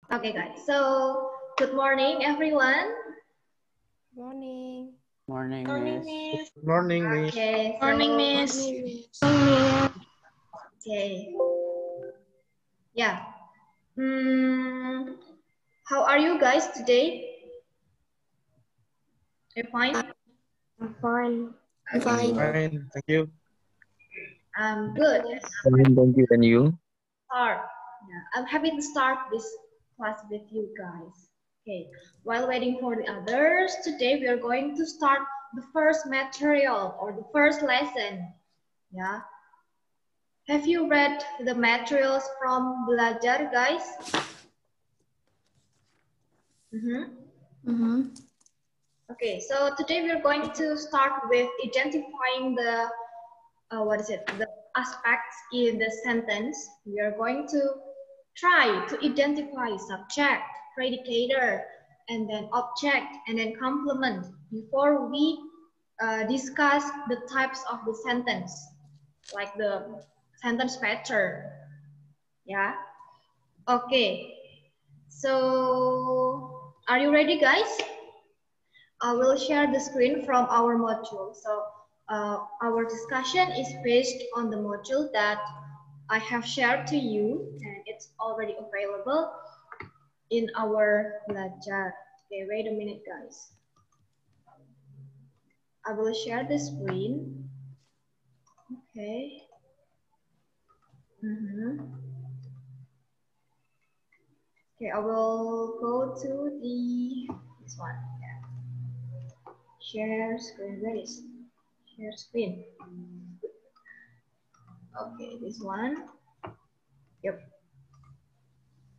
Okay, guys. So, good morning, everyone. Morning. Morning, Morning, Miss. Miss. Good morning, Miss. Okay, Morning, so Miss. okay, yeah. How are you guys today? You fine? I'm fine. I'm fine. Fine, thank you. I'm good. Fine, thank you. And you? Start. Yeah, I'm happy to start this class with you guys. Okay. While waiting for the others, today we are going to start the first material or the first lesson. Yeah. Have you read the materials from Belajar, guys? Okay, so today we are going to start with identifying the the aspects in the sentence. We are going to try to identify subject, predicator, and then object, and then complement before we discuss the types of the sentence, like the sentence pattern. Yeah. Okay. So, are you ready, guys? I will share the screen from our module. So our discussion is based on the module that I have shared to you, and it's already available in our Belajar. Okay, wait a minute, guys. I will share the screen. Okay. Okay, I will go to this one. Yeah. Share screen. Where is share screen? Okay, this one. Yep.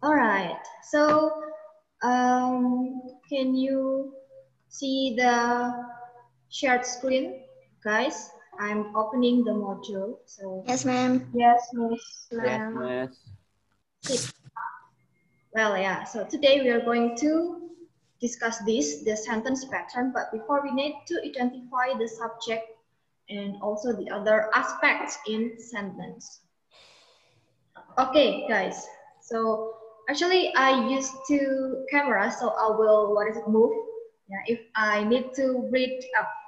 All right. So, can you see the shared screen, guys? I'm opening the module. So, Yes, ma'am. yes, Miss. Yes, Miss. Well, yeah. So today we are going to discuss the sentence pattern. But before, we need to identify the subject and also the other aspects in sentence. Okay, guys. So actually, I used two cameras, so I will move. Yeah, if I need to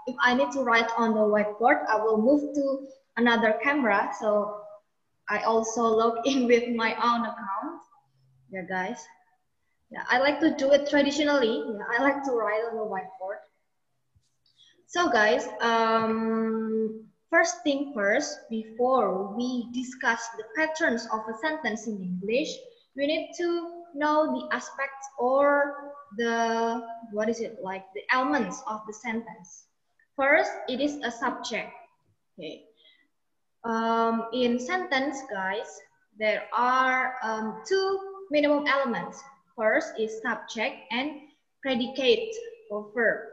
if I need to write on the whiteboard, I will move to another camera. So I also log in with my own account. Yeah, guys. Yeah, I like to do it traditionally. Yeah, I like to write on the whiteboard. So guys, first thing first, before we discuss the patterns of a sentence in English, we need to know the aspects or the, the elements of the sentence. First, it is a subject. Okay. In sentence, guys, there are two minimum elements. First is subject and predicate or verb.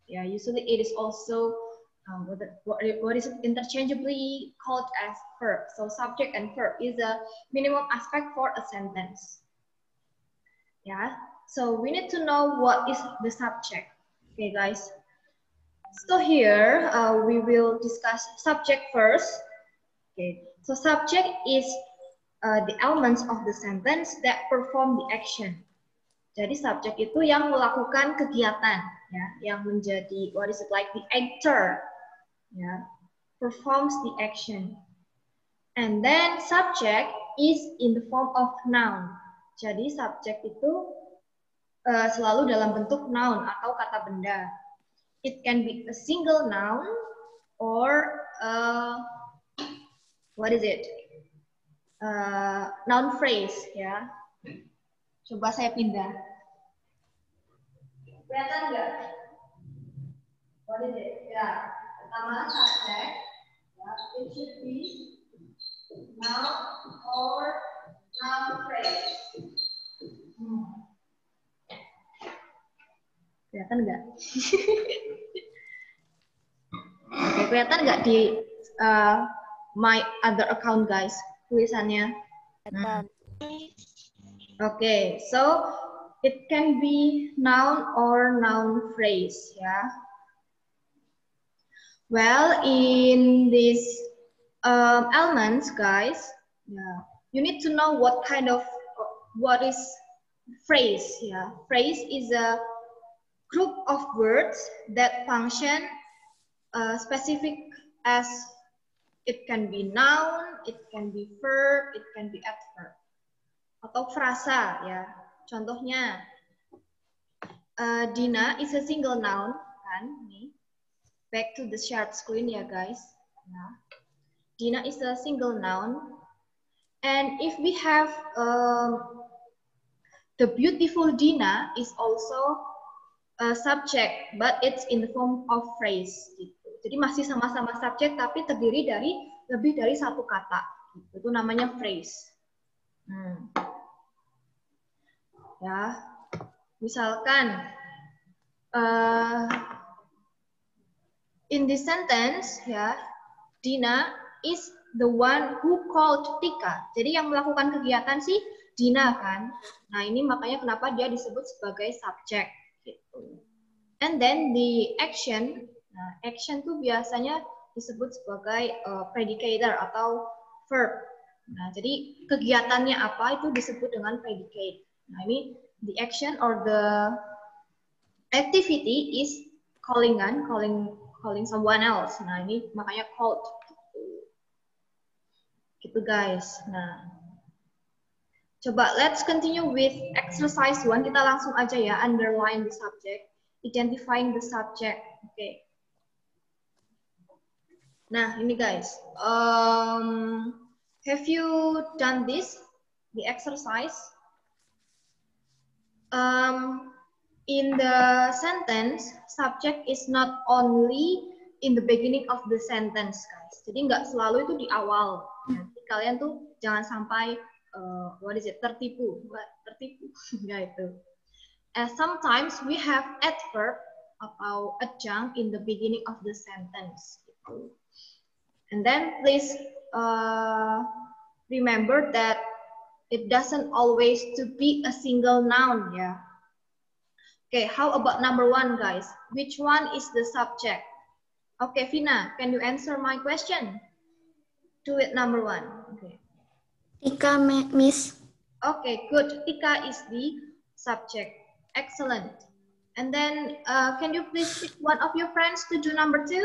Yeah, usually it is also what is interchangeably called as verb. So subject and verb is a minimum aspect for a sentence. Yeah, so we need to know what is the subject. Okay, guys. So here we will discuss subject first. Okay, so subject is the elements of the sentence that perform the action. Jadi subjek itu yang melakukan kegiatan, ya, yang menjadi the actor, ya, performs the action. And then subject is in the form of noun. Jadi subjek itu selalu dalam bentuk noun atau kata benda. It can be a single noun or noun phrase, ya. Coba saya pindah. Kelihatan nggak? What is it? Ya, pertama subject. Ya, it should be noun or noun phrase. Kelihatan nggak? Oke, kelihatan nggak di my other account, guys? Tulisannya. Okay, so it can be noun or noun phrase, ya. Well, in these elements, guys, yeah, you need to know what is phrase. Yeah, phrase is a group of words that function specific as it can be noun, it can be verb, it can be adverb. Atau frasa ya. Contohnya Dina is a single noun kan nih. Back to the shared screen ya guys. Ya. Dina is a single noun. And if we have the beautiful Dina is also a subject, but it's in the form of phrase. Gitu. Jadi masih sama-sama subjek, tapi terdiri dari lebih dari satu kata. Gitu. Itu namanya phrase. Ya, misalkan in this sentence, ya, Dina is the one who called Tika. Jadi yang melakukan kegiatan sih Dina kan. Nah ini makanya kenapa dia disebut sebagai subjek. Gitu. And then the action, nah, action tuh biasanya disebut sebagai predicator atau verb. Nah jadi kegiatannya apa itu disebut dengan predicate. Nah ini the action or the activity is calling someone else. Nah ini makanya called. Gitu guys. Nah, coba let's continue with exercise 1. Kita langsung aja ya, underline the subject, identifying the subject. Oke. Nah, ini guys. Have you done this? The exercise? In the sentence, subject is not only in the beginning of the sentence, guys. Jadi nggak selalu itu di awal. Nanti kalian tuh jangan sampai tertipu nggak itu. Sometimes we have adverb atau adjunct in the beginning of the sentence. Gitu. And then please remember that it doesn't always to be a single noun, ya. Okay, how about number 1, guys? Which one is the subject? Okay, Vina, can you answer my question? Do it number 1. Okay. Tika, Miss. Okay, good. Tika is the subject. Excellent. And then, can you please pick one of your friends to do number 2?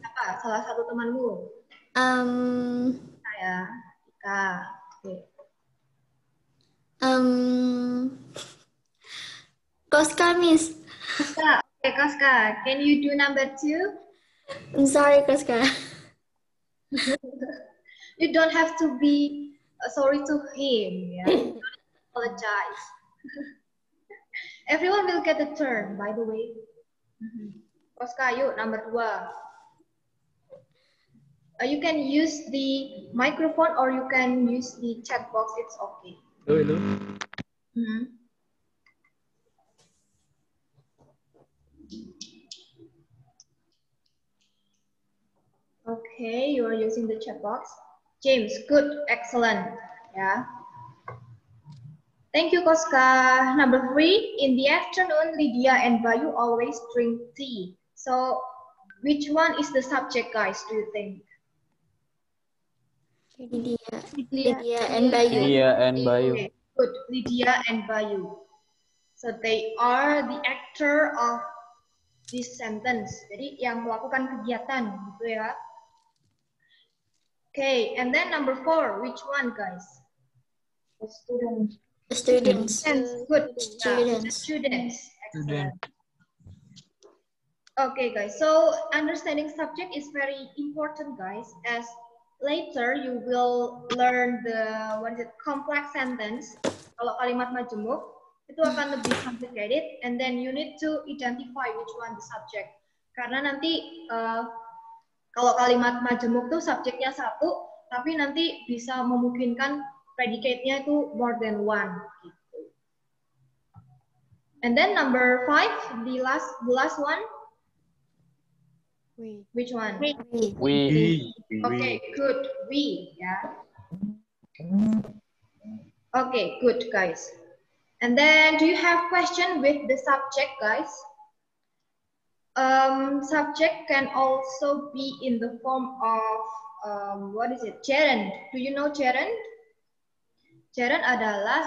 Apa? Salah satu temanmu? Saya, Tika. Okay. Koska, Miss. Koska. Okay, Koska. Can you do number 2? I'm sorry, Koska. You don't have to be sorry to him. Yeah? Don't apologize. Everyone will get a turn, by the way. Koska, yuk number 2. You can use the microphone or you can use the chat box. It's okay. Hello. Okay, you are using the chat box. James, good, excellent. Yeah. Thank you, Koska. Number 3, in the afternoon, Lydia and Bayu always drink tea. So, which one is the subject, guys, do you think? Lydia and Bayu. Lydia and Bayu. Okay, good, Lydia and Bayu. So, they are the actor of this sentence. Jadi, yang melakukan kegiatan, gitu ya. Okay, and then number 4, which one, guys? The students. Students. Good. Students. Students. Excellent. Okay, guys. So understanding subject is very important, guys. As later you will learn the complex sentence. Kalau kalimat majemuk itu akan lebih complicated, and then you need to identify which one the subject. Karena nanti kalau kalimat majemuk tuh subjeknya satu, tapi nanti bisa memungkinkan predicate-nya itu more than one. Gitu. And then number 5, the last one. We. Which one? We. Okay, good. We, yeah. Okay, good, guys. And then, do you have question with the subject, guys? Subject can also be in the form of gerund. Do you know gerund? Gerund adalah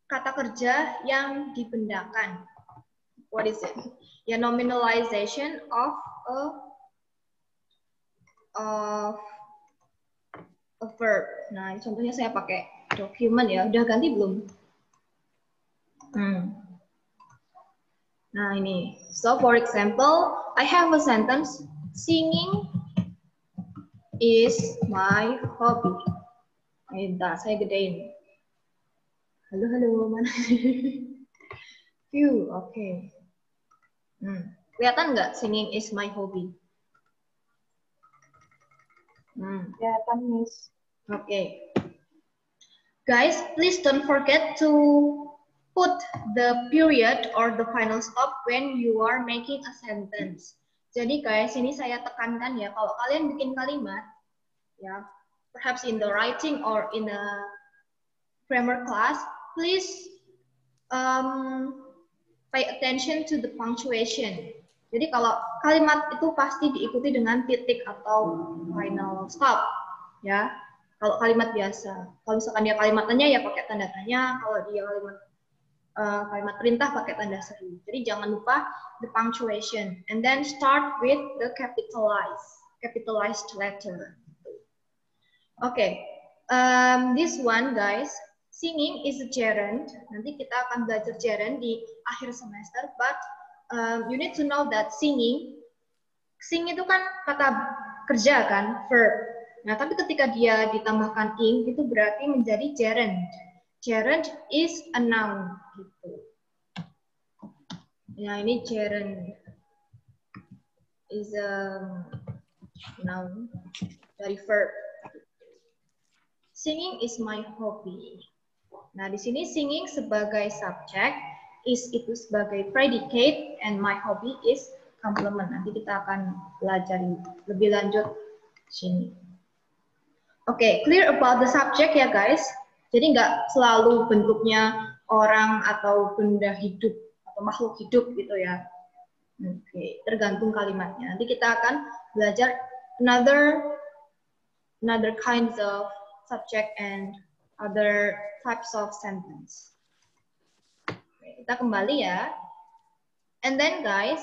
kata kerja yang dibendakan. What is it? Ya, nominalization of a verb. Nah, contohnya saya pakai document ya. Udah ganti belum? Nah, ini. So, for example, I have a sentence, singing is my hobby. Nah, saya gedein. Halo, halo, mana? View, oke. Kelihatan nggak singing is my hobby? Kelihatan, Miss. Oke. Guys, please don't forget to put the period or the final stop when you are making a sentence. Jadi guys, ini saya tekankan ya, kalau kalian bikin kalimat, ya, perhaps in the writing or in a grammar class, please pay attention to the punctuation. Jadi kalau kalimat itu pasti diikuti dengan titik atau final stop, ya. Kalau kalimat biasa, kalau misalkan dia kalimat tanya ya pakai tanda tanya, kalau dia kalimat perintah pakai tanda seru. Jadi jangan lupa the punctuation, and then start with the capitalized letter. Okay, this one guys, singing is a gerund. Nanti kita akan belajar gerund di akhir semester, but you need to know that sing itu kan kata kerja kan, verb. Nah, tapi ketika dia ditambahkan ing, itu berarti menjadi gerund. Gerund is a noun, gitu. Nah, ini gerund is a noun dari verb. Singing is my hobby. Nah, di sini singing sebagai subject, is itu sebagai predicate, and my hobby is complement. Nanti kita akan pelajari lebih lanjut sini. Oke, clear about the subject ya guys. Jadi nggak selalu bentuknya orang atau benda hidup atau makhluk hidup gitu ya. Oke, tergantung kalimatnya. Nanti kita akan belajar another kinds of subject and other types of sentence. Oke, kita kembali ya. And then guys,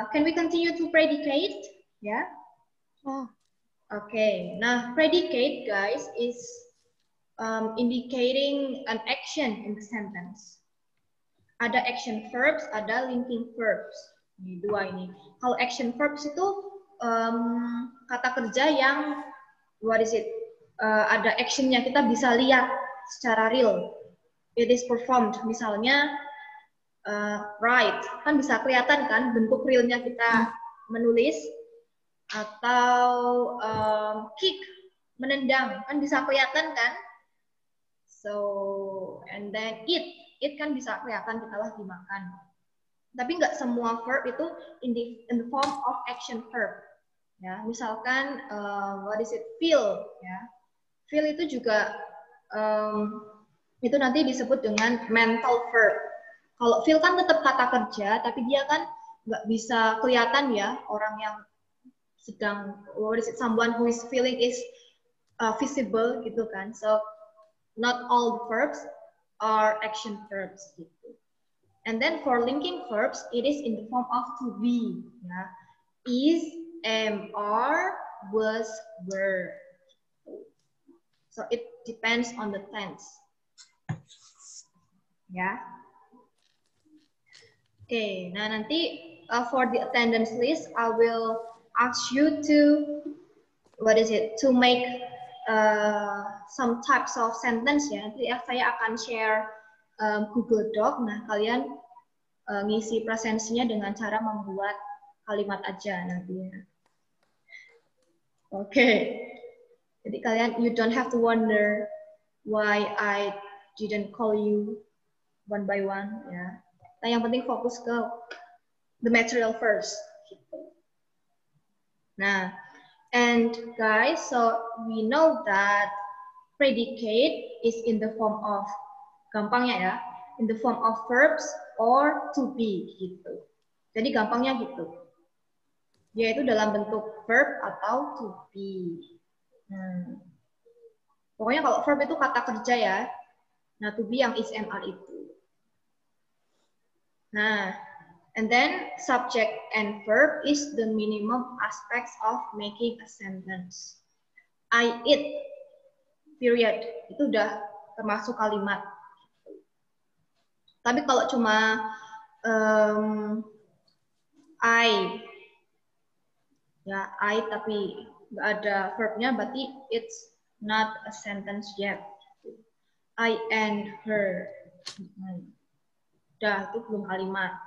can we continue to predicate? Ya. Oh. Okay, nah predicate guys is indicating an action in the sentence. Ada action verbs, ada linking verbs. Ini dua ini. Kalau action verbs itu kata kerja yang ada actionnya, kita bisa lihat secara real. It is performed. Misalnya write, kan bisa kelihatan kan bentuk realnya kita menulis. Atau kick, menendang, kan bisa kelihatan kan? So, and then eat kan bisa kelihatan kita lagi makan. Tapi nggak semua verb itu in the form of action verb. Ya, misalkan feel, ya. Feel itu juga itu nanti disebut dengan mental verb. Kalau feel kan tetap kata kerja, tapi dia kan nggak bisa kelihatan ya, orang yang sedang someone who is feeling is visible gitu kan. So not all the verbs are action verbs gitu. And then for linking verbs, it is in the form of to be, ya. Is, am, are, was, were. So it depends on the tense. Ya. Oke, nah nanti for the attendance list, I will ask you to to make some types of sentence ya. Nanti saya akan share Google Doc. Nah, kalian ngisi presensinya dengan cara membuat kalimat aja nantinya. Oke. Jadi kalian you don't have to wonder why I didn't call you one by one ya. Nah, yang penting fokus ke the material first. Nah, and guys, so we know that predicate is in the form of, gampangnya ya, in the form of verbs or to be gitu. Jadi gampangnya gitu. Dia itu dalam bentuk verb atau to be. Pokoknya kalau verb itu kata kerja ya. Nah, to be yang is MR itu. Nah, and then subject and verb is the minimum aspects of making a sentence. I eat, period. Itu udah termasuk kalimat. Tapi kalau cuma I, ya I tapi nggak ada verbnya, berarti it's not a sentence yet. I and her. Udah, itu belum kalimat.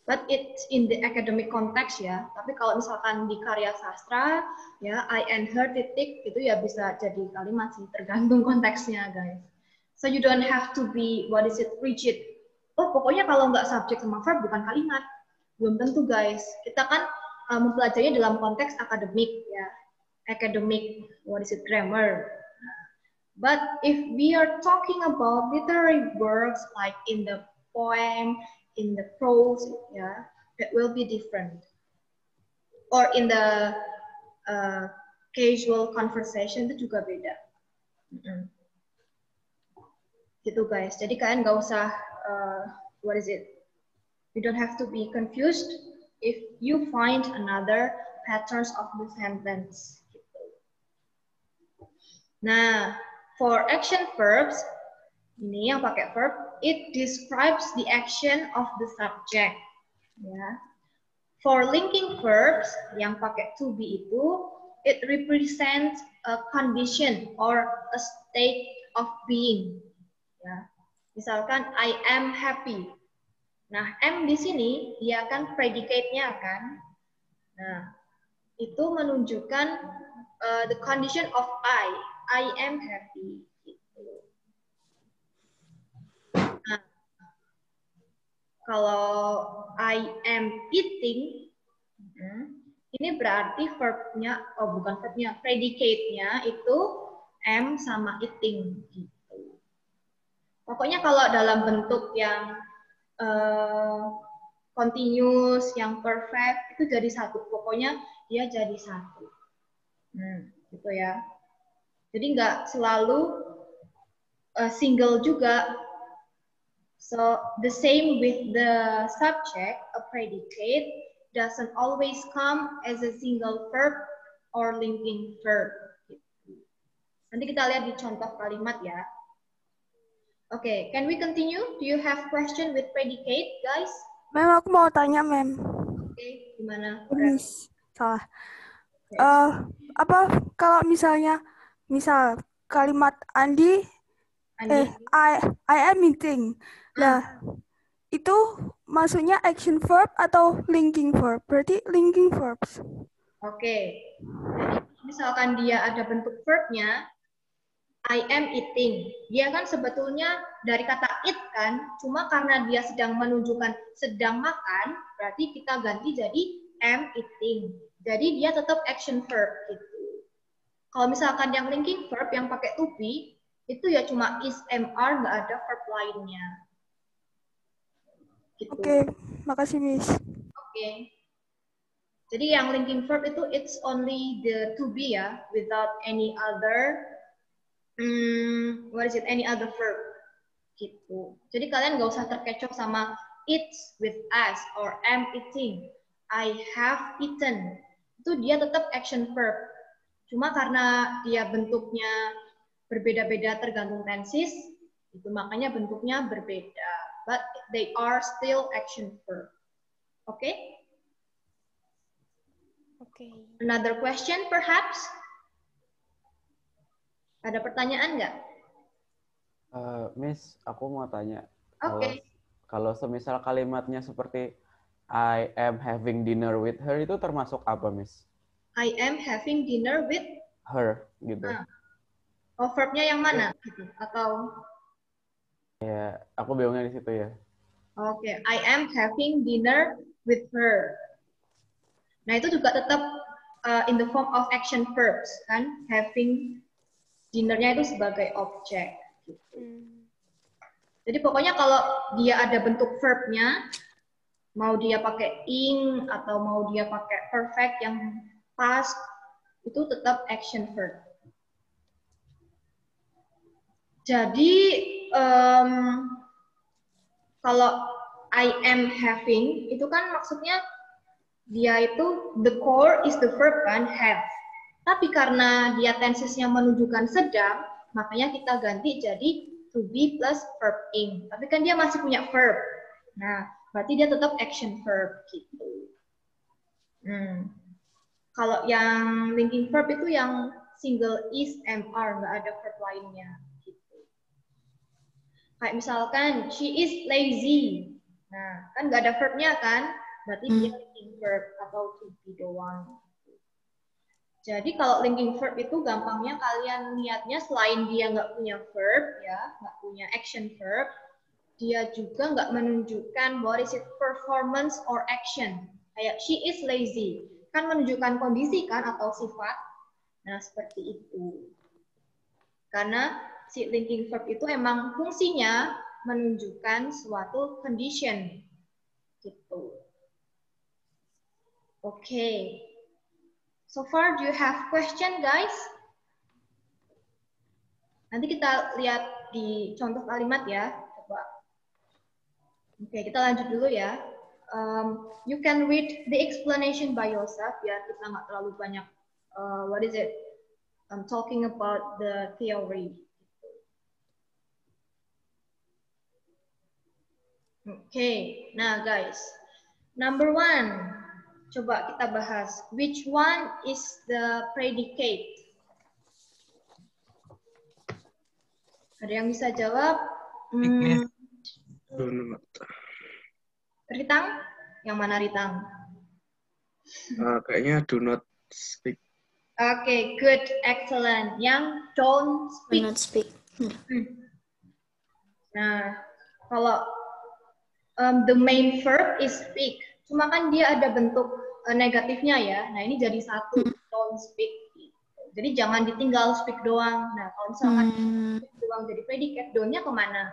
But it's in the academic context ya. Tapi kalau misalkan di karya sastra, ya I and her titik itu ya bisa jadi kalimat sih, tergantung konteksnya guys. So you don't have to be rigid. Oh pokoknya kalau nggak subjek sama verb bukan kalimat. Belum tentu guys. Kita kan mempelajarinya dalam konteks akademik ya. Academic grammar. But if we are talking about literary works like in the poem, in the prose, yeah, that will be different. Or in the casual conversation itu juga beda. Gitu guys. Jadi kalian nggak usah you don't have to be confused if you find another patterns of the sentence. Gitu. Nah, for action verbs, ini yang pakai verb, it describes the action of the subject. Ya. For linking verbs, yang pakai to be itu, it represents a condition or a state of being. Ya. Misalkan, I am happy. Nah, am di sini, dia kan predicate-nya kan. Nah, itu menunjukkan the condition of I am happy. Kalau I am eating, ini berarti verbnya, bukan verbnya, predicate-nya itu am sama eating. Gitu. Pokoknya kalau dalam bentuk yang continuous, yang perfect, itu jadi satu. Pokoknya dia jadi satu. Gitu ya. Jadi nggak selalu single juga. So the same with the subject, a predicate doesn't always come as a single verb or linking verb. Nanti kita lihat di contoh kalimat ya. Okay, can we continue? Do you have question with predicate, guys? Mem, aku mau tanya, Mem. Okay, gimana? Miss, salah. Apa kalau misalnya, misal kalimat Andi, I am eating. Nah, itu maksudnya action verb atau linking verb? Berarti linking verbs. Oke. Jadi misalkan dia ada bentuk verbnya, I am eating. Dia kan sebetulnya dari kata eat kan, cuma karena dia sedang menunjukkan sedang makan, berarti kita ganti jadi am eating. Jadi dia tetap action verb gitu. Kalau misalkan yang linking verb yang pakai to be, itu ya cuma is, mr, nggak ada verb lainnya. Gitu. Oke, makasih Miss. Oke. Jadi yang linking verb itu it's only the to be ya, without any other any other verb. Gitu. Jadi kalian nggak usah terkecoh sama eats with us or am eating, I have eaten. Itu dia tetap action verb. Cuma karena dia bentuknya berbeda-beda tergantung tenses, itu makanya bentuknya berbeda. But they are still action verb. Okay? Okay. Another question perhaps? Ada pertanyaan nggak? Miss, aku mau tanya. Oke. Kalau semisal kalimatnya seperti I am having dinner with her, itu termasuk apa, Miss? I am having dinner with her, gitu. Oh, verbnya yang mana? Gitu. Atau? Ya, aku bingungnya di situ ya. Oke, I am having dinner with her. Nah, itu juga tetap in the form of action verbs, kan? Having dinner-nya itu sebagai objek. Gitu. Jadi pokoknya kalau dia ada bentuk verbnya, mau dia pakai ing atau mau dia pakai perfect yang past, itu tetap action verb. Jadi kalau I am having itu kan maksudnya dia itu the core is the verb kan, have. Tapi karena dia tensesnya menunjukkan sedang, makanya kita ganti jadi to be plus verb ing. Tapi kan dia masih punya verb. Nah, berarti dia tetap action verb gitu. Kalau yang linking verb itu yang single is, am, are, nggak ada verb lainnya. Gitu. Kayak misalkan she is lazy. Nah, kan nggak ada verbnya kan? Berarti dia linking verb atau to be doang. Jadi kalau linking verb itu gampangnya kalian lihatnya selain dia nggak punya verb ya, nggak punya action verb, dia juga nggak menunjukkan what is it performance or action. Kayak she is lazy, kan menunjukkan kondisi kan atau sifat. Nah seperti itu. Karena si linking verb itu emang fungsinya menunjukkan suatu condition gitu. Okay. So far, do you have question, guys? Nanti kita lihat di contoh kalimat ya. Coba. Oke, kita lanjut dulu ya. You can read the explanation by yourself ya. Kita nggak terlalu banyak. What is it? Talking about the theory. Oke, nah guys. Number 1. Coba kita bahas. Which one is the predicate? Ada yang bisa jawab? Ritang? Yang mana Ritang? Kayaknya do not speak. Oke, good, excellent. Yang don't speak. Do not speak. Nah, kalau the main verb is speak. Cuma kan dia ada bentuk negatifnya ya. Nah ini jadi satu, don't speak. Jadi jangan ditinggal speak doang. Nah kalau misalkan speak doang jadi predikat, don't-nya kemana?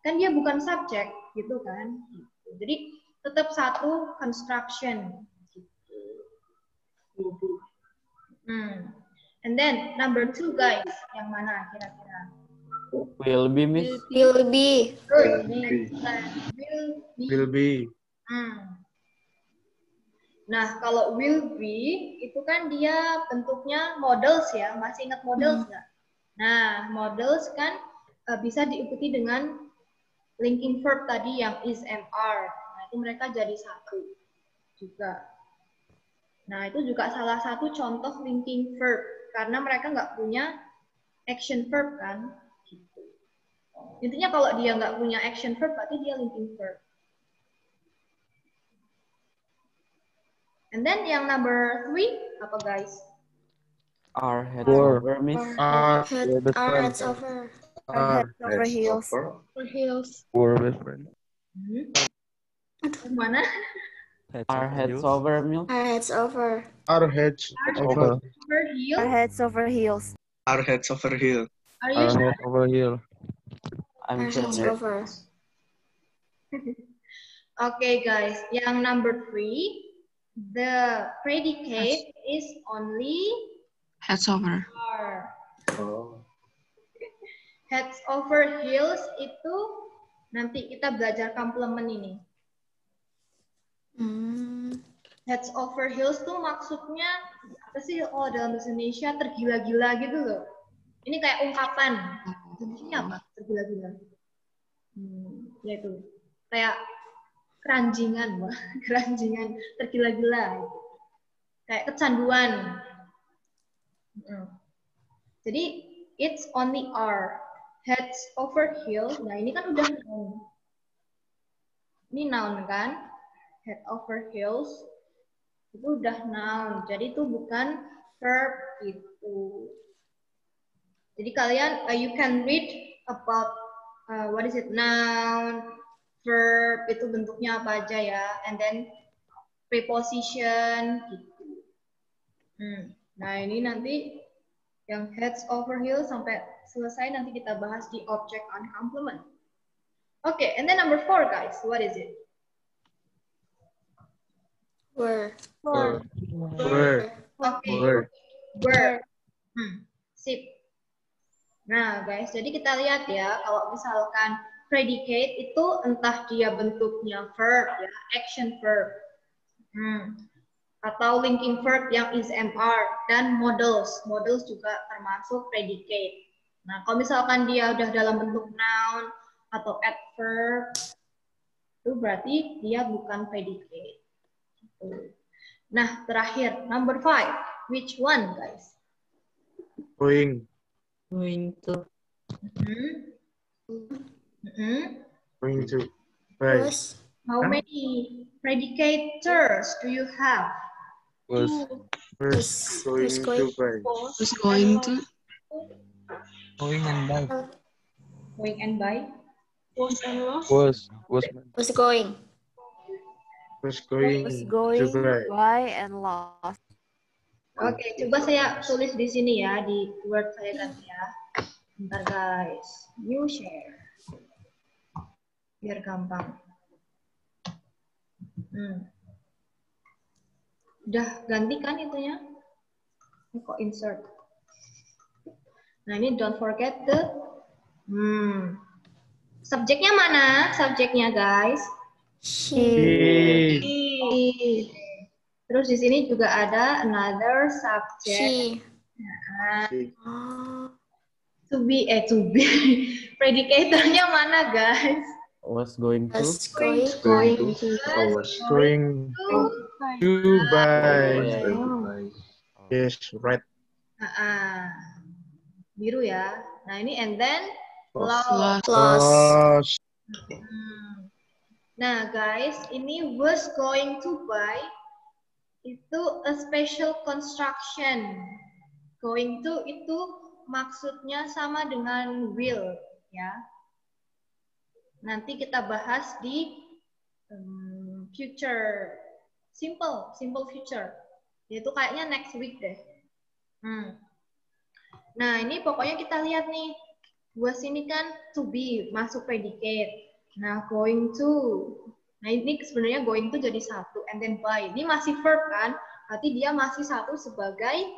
Kan dia bukan subjek gitu kan. Jadi tetap satu construction. And then number 2 guys, yang mana kira-kira? Will be, Miss. Will be. Good. Will be. Nah, kalau will be, itu kan dia bentuknya models ya. Masih ingat models nggak? Nah, models kan bisa diikuti dengan linking verb tadi yang is, am, are. Nah, itu mereka jadi satu juga. Nah, itu juga salah satu contoh linking verb. Karena mereka nggak punya action verb kan. Gitu. Intinya kalau dia nggak punya action verb, berarti dia linking verb. And then yang number 3 apa guys? Are heads over, Miss. Heads over. Head over heels. Were best friend. Mana? Are heads over, Miss. Are heads over. Are heads over. Over heel? Our heads over heels. Are heads over heel. Are you Are sure? head over heel. Are I'm heads sure. over. Okay guys, yang number 3, the predicate is only Heads over. are. Heads over heels itu nanti kita belajar komplement ini. Heads over heels tuh maksudnya apa sih? Oh dalam bahasa Indonesia tergila-gila gitu loh. Ini kayak ungkapan. Indonesia apa? Tergila-gila. Ya itu. Kayak keranjingan, wah. Keranjingan, tergila-gila. Kayak kecanduan. Jadi it's only are. Heads over heels. Nah ini kan udah noun. Ini noun kan? Head over heels. Itu udah noun. Jadi itu bukan verb itu. Jadi kalian you can read about what is it, noun, verb itu bentuknya apa aja ya, and then preposition gitu. Nah ini nanti yang heads over heels sampai selesai nanti kita bahas di object on complement. Okay, and then number 4 guys, what is it? Were. Were. Okay. Were. Bird. Sip. Nah, guys, jadi kita lihat ya, kalau misalkan predicate itu entah dia bentuknya verb ya, action verb. Atau linking verb yang is MR dan modals. Modals juga termasuk predicate. Nah, kalau misalkan dia udah dalam bentuk noun atau adverb, itu berarti dia bukan predicate. Nah, terakhir, number 5. Which one, guys? Going. Going to. Going to. Right. Was. How many predicators do you have? Was Was going to buy. Was going to. Going and buy. Going and buy? Was Was going. was going Was to going buy. by and lost. Oke, coba saya tulis di sini ya, di Word saya kan ya. Bentar guys, new share. Biar gampang. Udah ganti kan itunya? Ini kok insert. Nah ini don't forget the subjeknya mana? Subjeknya guys. She. Terus di sini juga ada another subject. She. To be. Predicatornya mana guys? Was going to. Was going to. Was going to buy. Yes, right. Biru ya. Nah ini and then Lost. Lost. Nah guys, ini was going to buy itu a special construction. Going to itu maksudnya sama dengan will ya. Nanti kita bahas di future simple future. Yaitu kayaknya next week deh. Nah, ini pokoknya kita lihat nih. Was ini kan to be masuk predicate. Nah, going to. Nah, ini sebenarnya going to jadi satu and then by. Ini masih verb kan? Berarti dia masih satu sebagai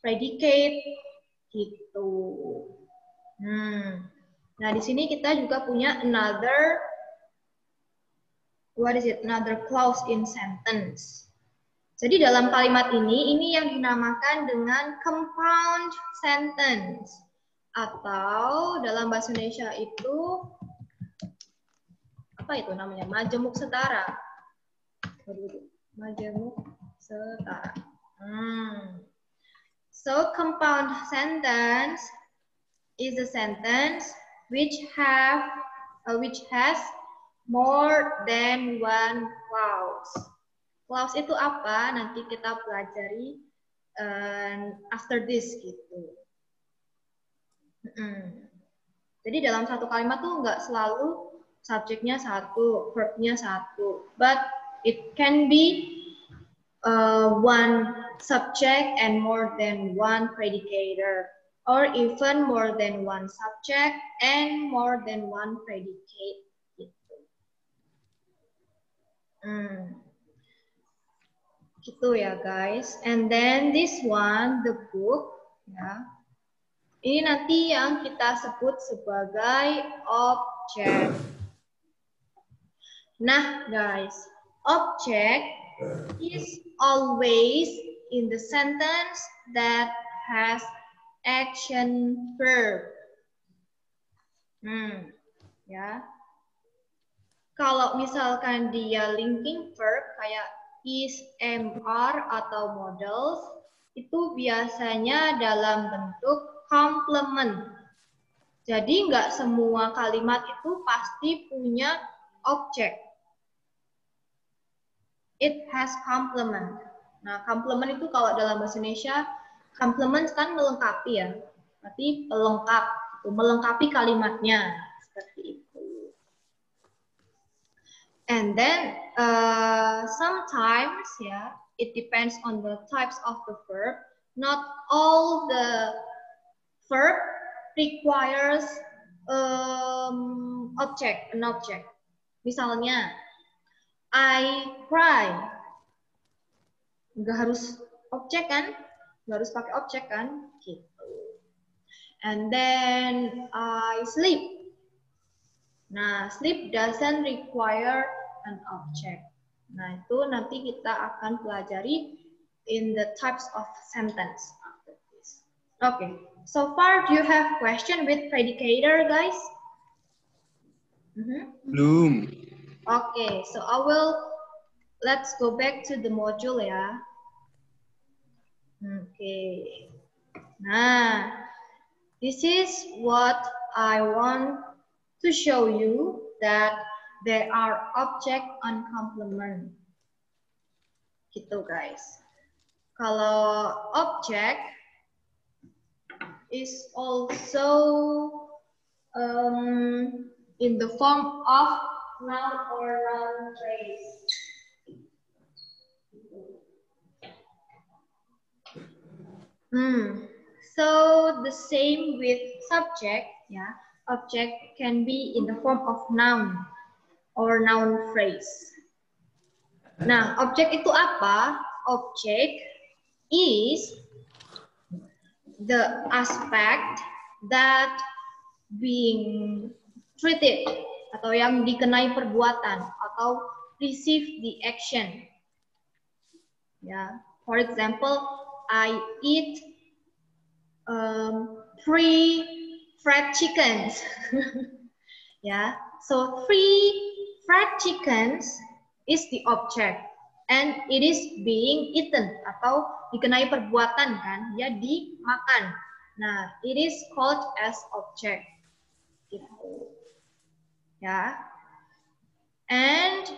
predicate gitu. Nah, di sini kita juga punya another another clause in sentence. Jadi dalam kalimat ini yang dinamakan dengan compound sentence. Atau dalam bahasa Indonesia itu, apa itu namanya? Majemuk setara. Majemuk setara. So, compound sentence is a sentence which has more than one clause. Clause itu apa? Nanti kita pelajari after this gitu. Jadi dalam satu kalimat tuh nggak selalu subjeknya satu, verbnya satu, but it can be one subject and more than one predicator, or even more than one subject and more than one predicate. Gitu. Gitu ya guys. And then this one, the book, ya. Ini nanti yang kita sebut sebagai object. Nah, guys, object is always in the sentence that has action verb. Ya. Kalau misalkan dia linking verb kayak is, MR atau modals, itu biasanya dalam bentuk complement. Jadi nggak semua kalimat itu pasti punya object. It has complement. Nah, complement itu kalau dalam bahasa Indonesia, complement kan melengkapi ya. Berarti pelengkap, melengkapi kalimatnya. Seperti itu. And then, sometimes ya, it depends on the types of the verb. Not all the verb requires an object. Misalnya, I cry. Nggak harus objek kan? harus pakai objek kan? Gitu. And then I sleep. Nah, sleep doesn't require an object. Nah, itu nanti kita akan pelajari in the types of sentence after this. Okay, so far do you have question with predicator, guys? Belum. Okay, so let's go back to the module ya. Okay. Nah, this is what I want to show you, that there are object on complement. Gitu guys. Kalau object is also in the form of noun or noun phrase. So the same with subject, yeah. Object can be in the form of noun or noun phrase. Nah, objek itu apa? Object is the aspect that being treated atau yang dikenai perbuatan atau receive the action. Ya, for example, I eat 3 fried chickens. Ya, so 3 fried chickens is the object and it is being eaten atau dikenai perbuatan kan, dia dimakan. Nah, it is called as object. Gitu. Ya. And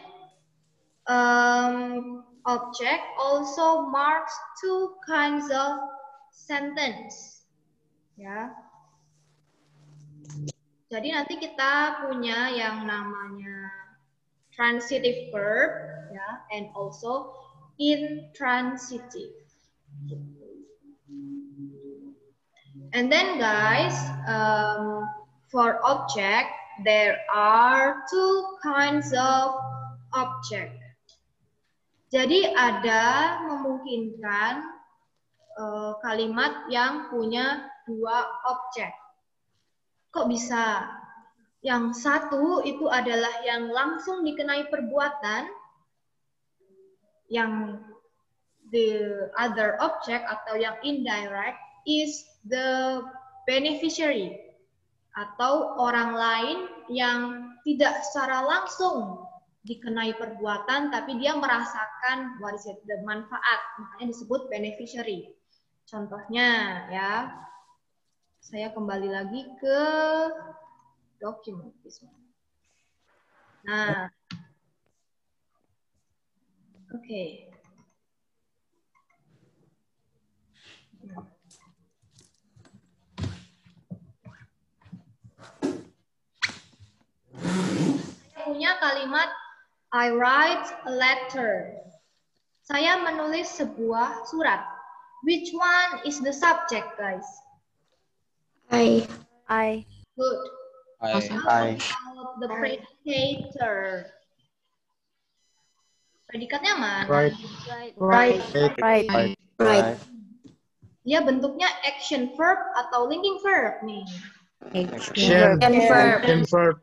object also marks 2 kinds of sentence. Ya. Jadi nanti kita punya yang namanya transitive verb, ya, and also intransitive. And then guys, for object, there are 2 kinds of object. Jadi ada memungkinkan kalimat yang punya 2 objek. Kok bisa? Yang satu itu adalah yang langsung dikenai perbuatan, yang the other object atau yang indirect is the beneficiary atau orang lain yang tidak secara langsung dikenai perbuatan tapi dia merasakan the manfaat, makanya disebut beneficiary. Contohnya ya, saya kembali lagi ke document this one. Nah, okay. Saya punya kalimat I write a letter. Saya menulis sebuah surat. Which one is the subject, guys? I. Good. I. The predicator. Predikatnya mana? Right. Dia bentuknya action verb atau linking verb nih. Action verb.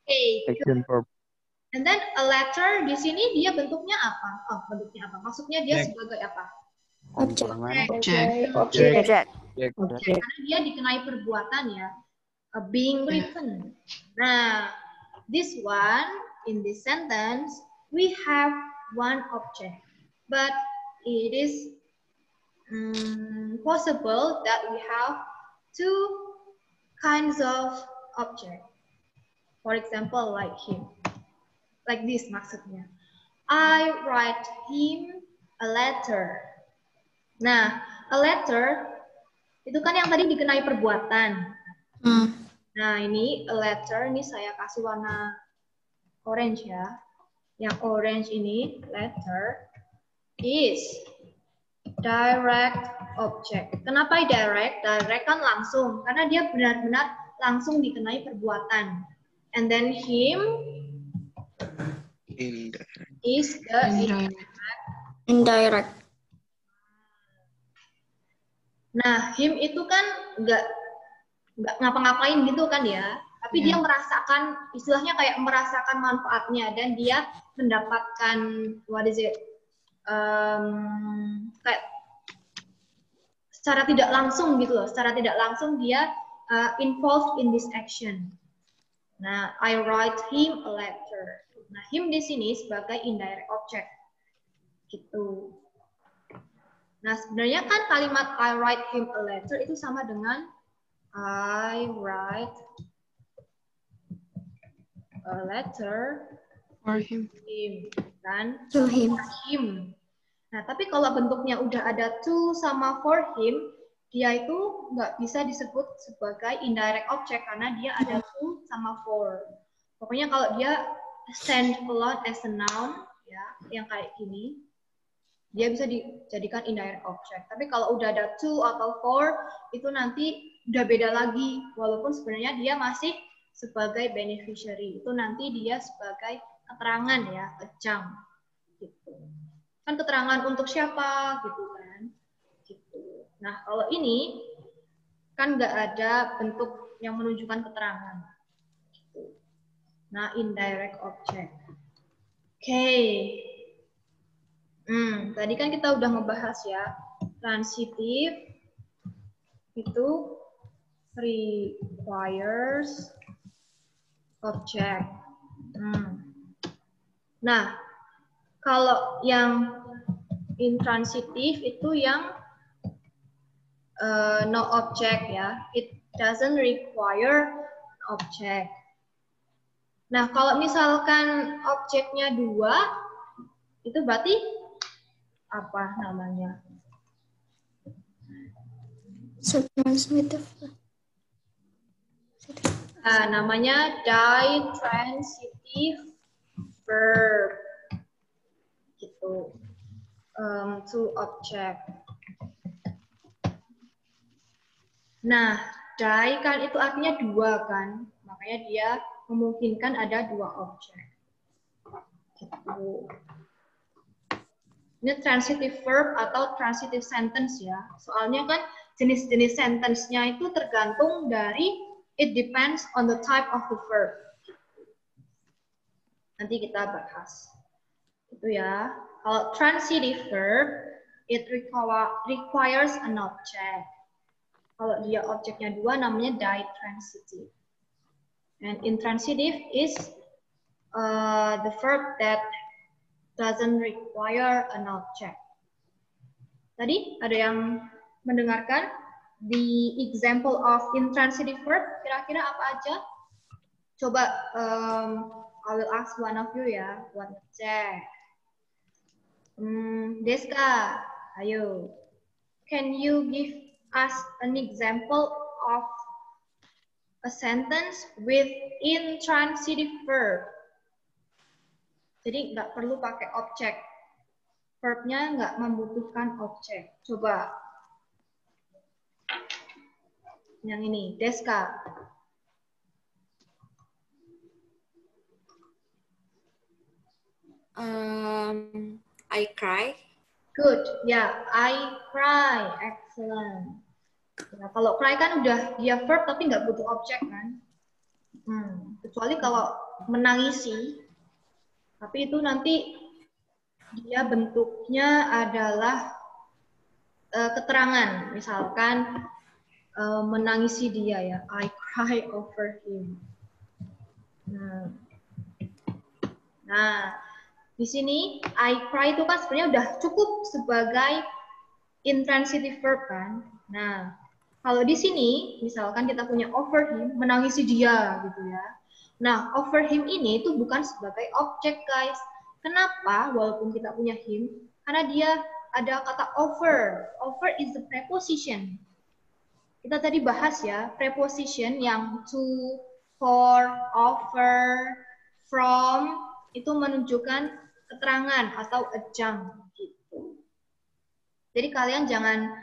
Okay. Action verb. And then a letter di sini dia bentuknya apa? Oh, bentuknya apa? Maksudnya dia sebagai apa? Object. Karena dia dikenai perbuatan ya. Being written. Nah, this one in this sentence we have 1 object, but it is possible that we have 2 kinds of object. For example, like him, like this maksudnya. I write him a letter. Nah, a letter itu kan yang tadi dikenai perbuatan. Nah, ini a letter, ini saya kasih warna orange ya. Yang orange ini, letter, is direct object. Kenapa direct? Direct kan langsung, karena dia benar-benar langsung dikenai perbuatan. And then him is the Indirect. Nah, him itu kan nggak ngapa-ngapain gitu kan ya, tapi dia merasakan, istilahnya kayak merasakan manfaatnya, dan dia mendapatkan kayak secara tidak langsung gitu loh, secara tidak langsung dia involved in this action. Nah, I write him a letter. Nah, him di sini sebagai indirect object gitu. Nah, sebenarnya kan kalimat I write him a letter itu sama dengan I write a letter For him. kan? To him. For him. Nah, tapi kalau bentuknya udah ada to sama for him, dia itu nggak bisa disebut sebagai indirect object karena dia ada to sama for. Pokoknya kalau dia stand alone as a noun, ya, yang kayak gini, dia bisa dijadikan indirect object. Tapi kalau udah ada to atau for, itu nanti udah beda lagi. Walaupun sebenarnya dia masih sebagai beneficiary. Itu nanti dia sebagai keterangan ya, ejang. Gitu. Kan keterangan untuk siapa gitu kan. Gitu. Nah, kalau ini kan nggak ada bentuk yang menunjukkan keterangan. Gitu. Nah, indirect object. Oke. Tadi kan kita udah ngebahas ya, transitive itu requires object. Nah, kalau yang intransitive itu yang no object ya, it doesn't require object. Nah, kalau misalkan objeknya 2, itu berarti apa namanya? Transitive. Namanya ditransitive verb. Gitu. To object. Nah, die kan itu artinya 2 kan, makanya dia memungkinkan ada 2 objek. Gitu. Ini transitive verb atau transitive sentence ya. Soalnya kan jenis-jenis sentence-nya itu tergantung dari it depends on the type of the verb. Nanti kita bahas. Itu ya. Kalau transitive verb, it requires an object. Kalau dia objeknya 2, namanya ditransitive. And intransitive is the verb that doesn't require an object. Tadi ada yang mendengarkan the example of intransitive verb? Kira-kira apa aja? Coba I will ask one of you ya, buat ngecek. Deska, ayo. Can you give us an example of a sentence with intransitive verb? Jadi nggak perlu pakai objek. Verbnya nggak membutuhkan objek. Coba. Yang ini, Deska. I cry. Good. Ya, I cry. Excellent. Ya, kalau cry kan udah dia verb tapi nggak butuh objek kan. Kecuali kalau menangisi. Tapi itu nanti dia bentuknya adalah keterangan. Misalkan menangisi dia ya. I cry over him. Nah, di sini I cry itu kan sebenarnya udah cukup sebagai intransitive verb kan. Nah, kalau di sini misalkan kita punya over him, menangisi dia gitu ya. Nah, over him ini itu bukan sebagai objek, guys. Kenapa? Walaupun kita punya him, karena dia ada kata over. Over is the preposition. Kita tadi bahas ya, preposition yang to, for, over, from, itu menunjukkan keterangan atau ejang gitu. Jadi kalian jangan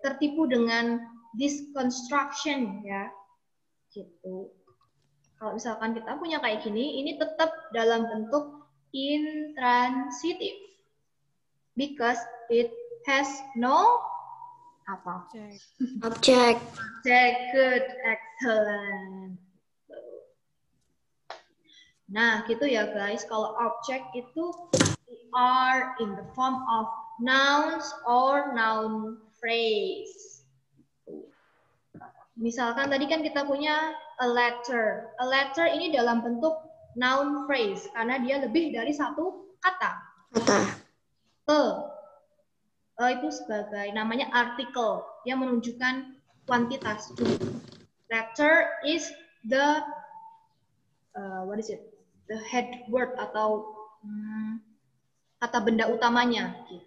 tertipu dengan this construction ya. Gitu. Kalau misalkan kita punya kayak gini, ini tetap dalam bentuk intransitive because it has no Apa? Object. Object, good, excellent. Nah, gitu ya guys. Kalau object itu are in the form of nouns or noun phrase. Misalkan tadi kan kita punya a letter. A letter ini dalam bentuk noun phrase karena dia lebih dari satu kata. Itu sebagai namanya artikel yang menunjukkan kuantitas. Letter is the what is it? The head word atau kata benda utamanya. Gitu.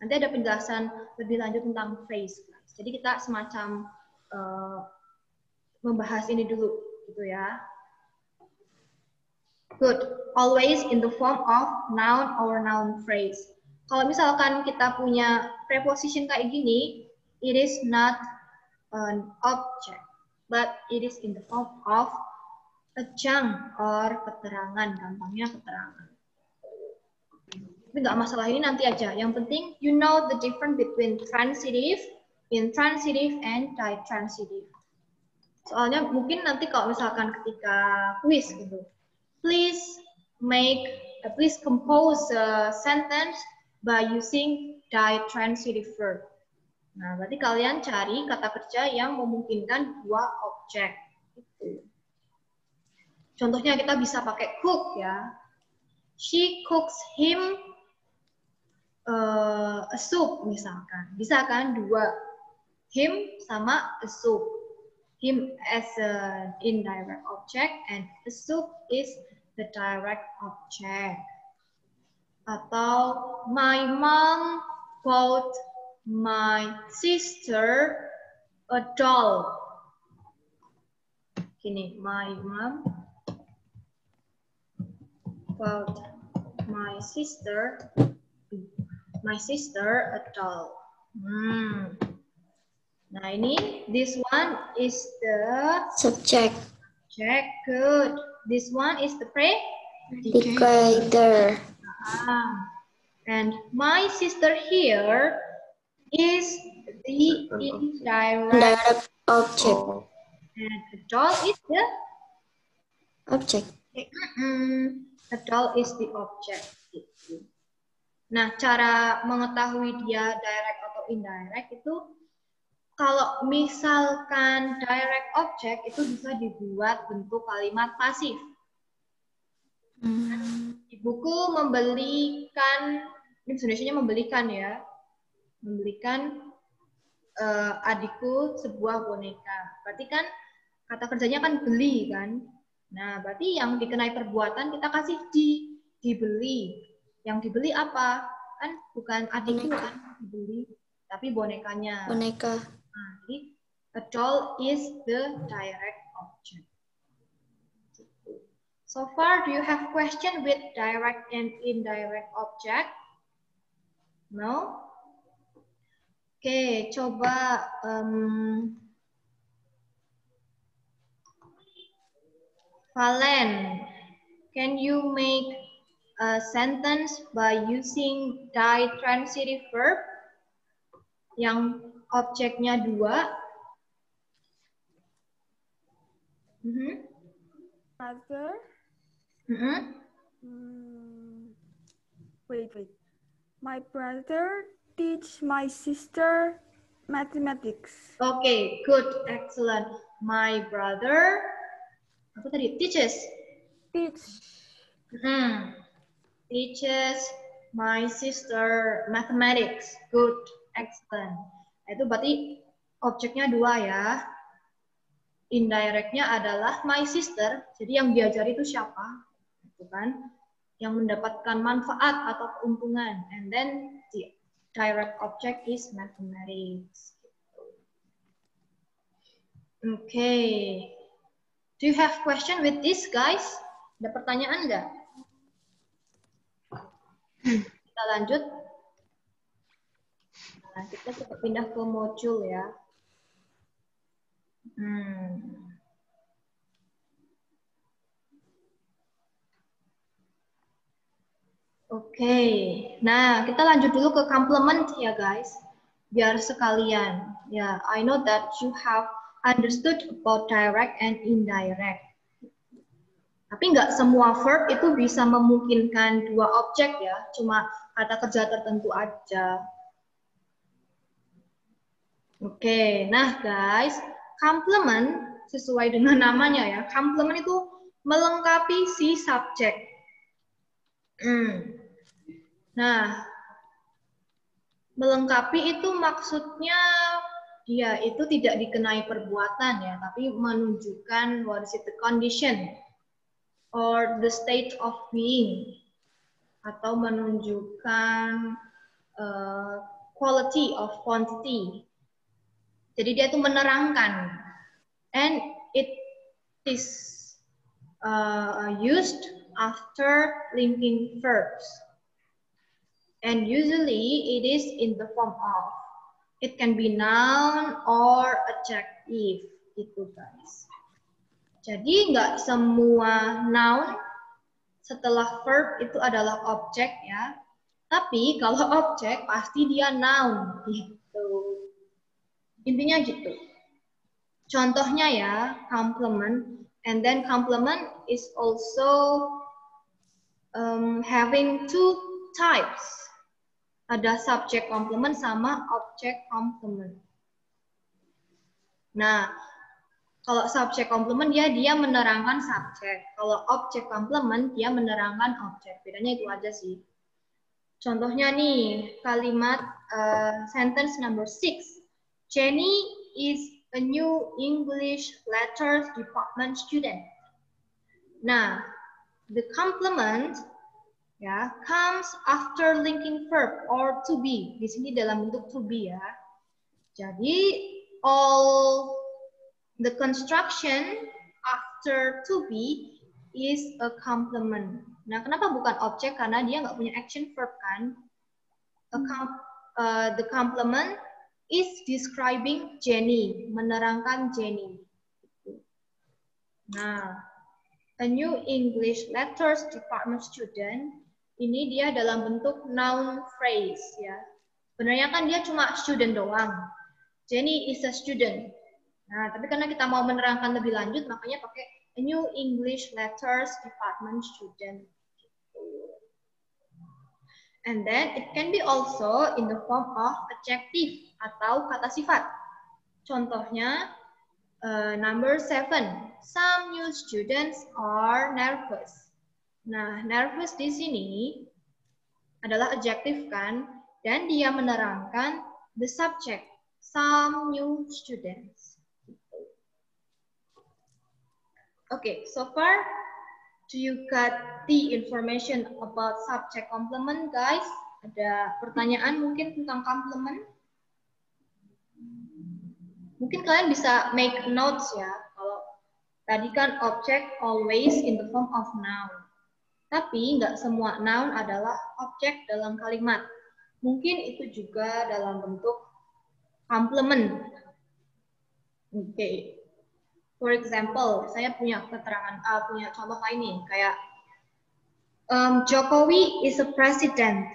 Nanti ada penjelasan lebih lanjut tentang phrase. Jadi kita semacam membahas ini dulu, gitu ya. Good. Always in the form of noun or noun phrase. Kalau misalkan kita punya preposition kayak gini, it is not an object, but it is in the form of adjunct or keterangan, gampangnya keterangan. Tapi nggak masalah, ini nanti aja. Yang penting you know the difference between transitive, intransitive, and ditransitive. Soalnya mungkin nanti kalau misalkan ketika quiz gitu, please compose a sentence by using ditransitive verb. Nah, berarti kalian cari kata kerja yang memungkinkan dua objek. Gitu. Contohnya kita bisa pakai cook ya. She cooks him a soup misalkan. Bisa kan dua. Him sama a soup. Him as an indirect object and a soup is the direct object. Atau my mom bought my sister a doll. Gini, my mom bought my sister a doll. Nah ini, this one is the Subject. Subject, good. This one is the Predicator. And my sister here is the indirect Object. And a doll is the Object. A doll is the object. Nah, cara mengetahui dia direct atau indirect itu, kalau misalkan direct object itu bisa dibuat bentuk kalimat pasif. Ibuku membelikan, ini Indonesianya membelikan ya, membelikan adikku sebuah boneka. Berarti kan kata kerjanya kan beli kan. Nah, berarti yang dikenai perbuatan kita kasih dibeli. Yang dibeli apa? Kan bukan adikku kan dibeli, tapi bonekanya. Boneka. Nah, jadi a doll is the direct object. So far, do you have question with direct and indirect object? No? Oke, coba Valen, can you make a sentence by using ditransitive verb yang objeknya dua? Brother. Wait. My brother teach my sister mathematics. Okay, good, excellent. My brother, apa tadi? Teaches. Teaches my sister mathematics. Good, excellent. Itu berarti objeknya dua ya. Indirectnya adalah my sister. Jadi yang diajari itu siapa? Itu kan yang mendapatkan manfaat atau keuntungan. And then the direct object is mathematics. Okay. Do you have question with this, guys? Ada pertanyaan nggak? Kita lanjut. Nah, kita coba pindah ke modul ya. Oke. Nah, kita lanjut dulu ke complement ya, guys. biar sekalian. Ya, I know that you have understood about direct and indirect. Tapi nggak semua verb itu bisa memungkinkan dua objek ya, cuma kata kerja tertentu aja. Oke, nah guys, complement sesuai dengan namanya ya, complement itu melengkapi si subjek. Nah, melengkapi itu maksudnya dia itu tidak dikenai perbuatan ya, tapi menunjukkan what is it, the condition or the state of being, atau menunjukkan quality of quantity. Jadi dia itu menerangkan, and it is used after linking verbs. And usually it is in the form of, it can be noun or adjective, gitu guys. Jadi nggak semua noun setelah verb itu adalah objek ya. Tapi kalau objek pasti dia noun gitu. Intinya gitu. Contohnya ya, complement, and then complement is also having two types. Ada subject complement sama object complement. Nah, kalau subject complement dia menerangkan subjek. Kalau object complement dia menerangkan objek. Bedanya itu aja sih. Contohnya nih, kalimat sentence number 6. Jenny is a new English letters department student. Nah, the complement ya comes after linking verb or to be. Di sini dalam bentuk to be ya. Jadi all the construction after to be is a complement. Nah, kenapa bukan objek? Karena dia nggak punya action verb kan. The complement is describing Jenny, menerangkan Jenny. Nah, a new English letters department student, ini dia dalam bentuk noun phrase ya. Sebenarnya kan dia cuma student doang. Jenny is a student. Nah, tapi karena kita mau menerangkan lebih lanjut, makanya pakai a new English letters department student. And then it can be also in the form of adjective atau kata sifat. Contohnya number 7. Some new students are nervous. Nah, nervous di sini adalah adjective kan, dan dia menerangkan the subject, some new students. Okay, so far, do you got the information about subject complement, guys? Ada pertanyaan mungkin tentang complement? Mungkin kalian bisa make notes ya. Kalau tadi kan object always in the form of noun. Tapi nggak semua noun adalah objek dalam kalimat. Mungkin itu juga dalam bentuk complement. Oke. For example, saya punya keterangan, punya contoh lain nih, kayak Jokowi is a president.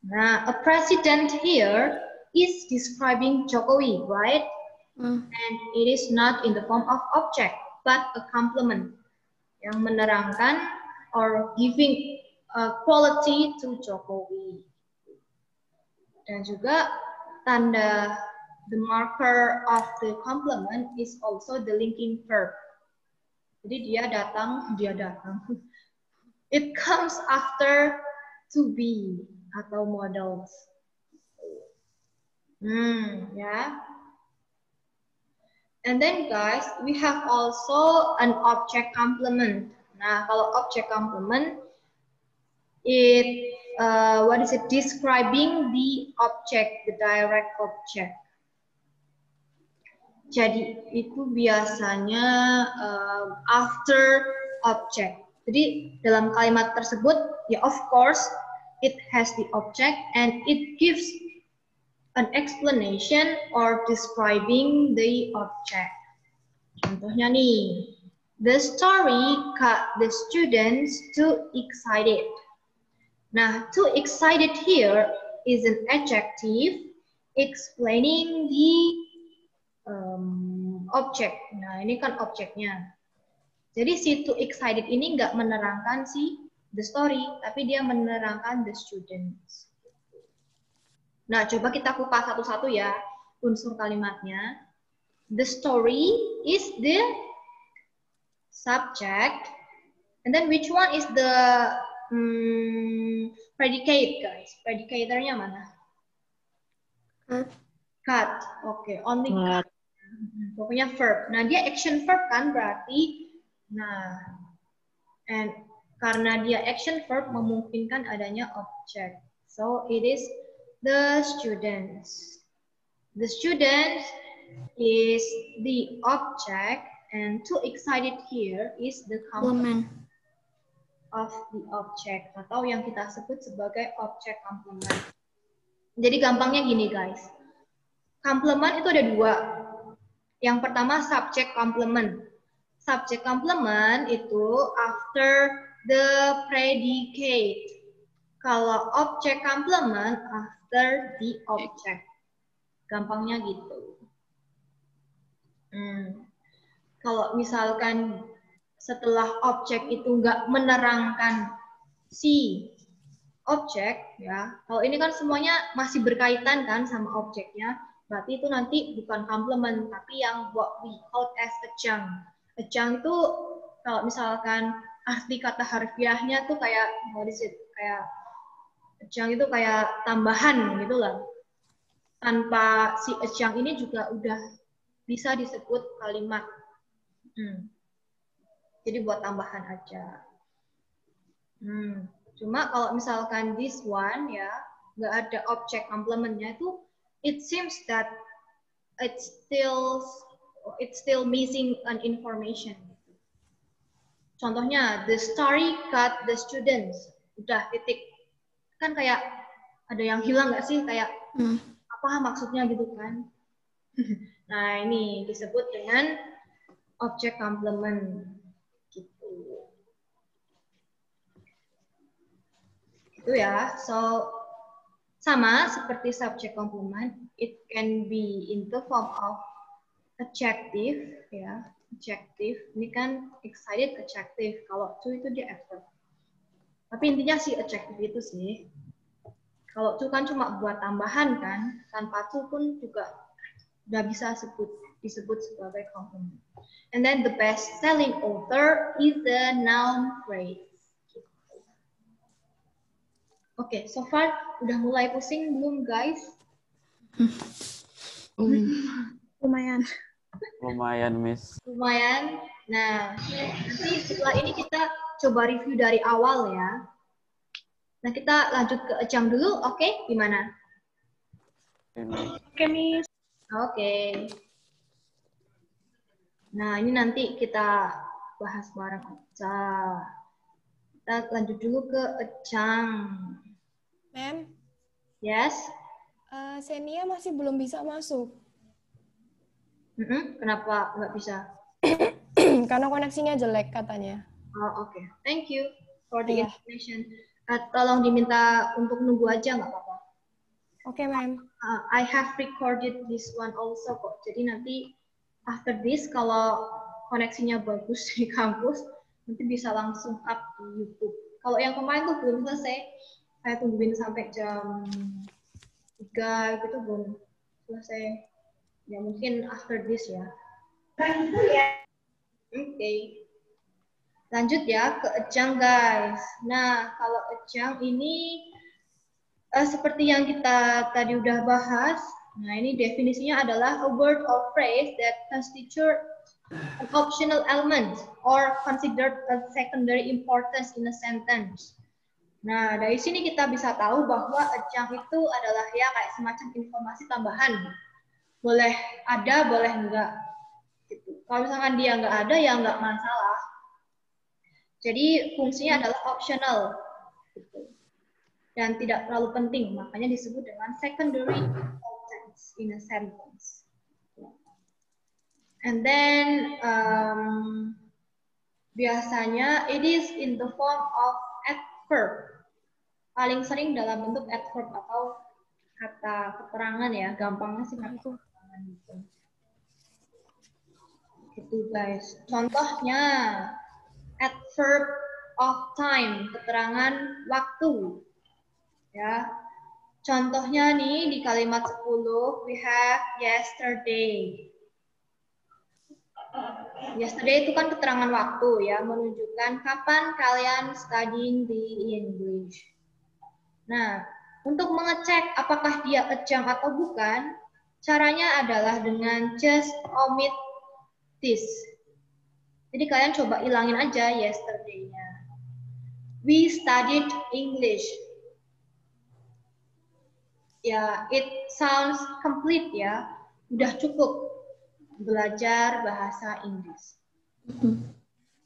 Nah, a president here is describing Jokowi, right? And it is not in the form of object, but a complement yang menerangkan or giving a quality to Jokowi. Dan juga tanda the marker of the complement is also the linking verb. Jadi dia datang. It comes after to be atau modals. Ya. And then guys, we have also an object complement. Nah, kalau object complement, it describing the object, the direct object. Jadi itu biasanya after object. Jadi dalam kalimat tersebut, ya of course, it has the object and it gives an explanation or describing the object. Contohnya nih, the story got the students too excited. Nah, too excited here is an adjective explaining the object. Nah, ini kan objeknya. Jadi si too excited ini nggak menerangkan si the story, tapi dia menerangkan the students. Nah, coba kita kupas satu-satu ya unsur kalimatnya. The story is the subject, and then which one is the predicate, guys? Predicatornya mana? Cut. Oke, only cut. Pokoknya verb. Nah, dia action verb kan berarti. Nah, and karena dia action verb memungkinkan adanya object. So it is the students. The students is the object, and too excited here is the complement of the object, atau yang kita sebut sebagai object complement. Jadi gampangnya gini guys, complement itu ada dua. Yang pertama subject complement. Subject complement itu after the predicate. Kalau object complement after the object. Gampangnya gitu. Kalau misalkan setelah objek itu nggak menerangkan si objek, ya. Kalau ini kan semuanya masih berkaitan kan sama objeknya, berarti itu nanti bukan complement, tapi yang what we call as adjunct. Adjunct itu kalau misalkan arti kata harfiahnya tuh kayak what is it? Kayak adjunct itu kayak tambahan gitu lah. Tanpa si adjunct ini juga udah bisa disebut kalimat. Jadi buat tambahan aja. Cuma kalau misalkan this one ya nggak ada object complementnya itu, it seems that it's still missing an information. Contohnya the story cut the students, udah titik. Kan kayak ada yang hilang nggak sih, kayak apa maksudnya gitu kan? Nah ini disebut dengan object complement. Itu ya, so sama seperti subject complement, it can be in the form of adjective, ya, adjective. Ini kan excited adjective, kalau to itu dia adverb. Tapi intinya si adjective itu sih. Kalau to kan cuma buat tambahan kan, tanpa to pun juga udah bisa disebut sebagai complement. And then the best-selling author is the noun phrase. Oke, so far udah mulai pusing belum guys? Lumayan. Lumayan, Miss. Lumayan. Nah, nanti setelah ini kita coba review dari awal ya. Nah, kita lanjut ke Ejang dulu, oke? Gimana? Oke, Miss. Oke. Nah, ini nanti kita bahas bareng aja. Kita lanjut dulu ke Ejang. Ma'am? Yes? Senia masih belum bisa masuk. Kenapa nggak bisa? Karena koneksinya jelek katanya. Oh, oke. Thank you for the information. Tolong diminta untuk nunggu aja, nggak apa-apa. Oke, ma'am. I have recorded this one also kok. Jadi nanti after this, kalau koneksinya bagus di kampus, nanti bisa langsung up di YouTube. Kalau yang kemarin tuh belum selesai, saya tungguin sampai jam 3 gitu belum selesai. Ya mungkin after this ya. Oke. Lanjut ya ke Ejang guys. Nah kalau Ejang ini seperti yang kita tadi udah bahas. Nah ini definisinya adalah a word or phrase that constitute an optional element or considered a secondary importance in a sentence. Nah, dari sini kita bisa tahu bahwa Ejang itu adalah ya kayak semacam informasi tambahan. Boleh ada, boleh enggak. Gitu. Kalau misalkan dia enggak ada, ya enggak masalah. Jadi fungsinya adalah optional. Gitu. Dan tidak terlalu penting, makanya disebut dengan secondary importance in a sentence. And then, biasanya it is in the form of adverb. Paling sering dalam bentuk adverb atau kata keterangan ya, gampangnya sih kata keterangan gitu. Gitu guys. Contohnya adverb of time, keterangan waktu. Ya. Contohnya nih di kalimat 10 we have yesterday. Yesterday itu kan keterangan waktu ya, menunjukkan kapan kalian studying the English. Nah, untuk mengecek apakah dia adjunct atau bukan, caranya adalah dengan just omit this. Jadi kalian coba ilangin aja yesterday-nya. We studied English. Ya, it sounds complete ya. Udah cukup belajar bahasa Inggris.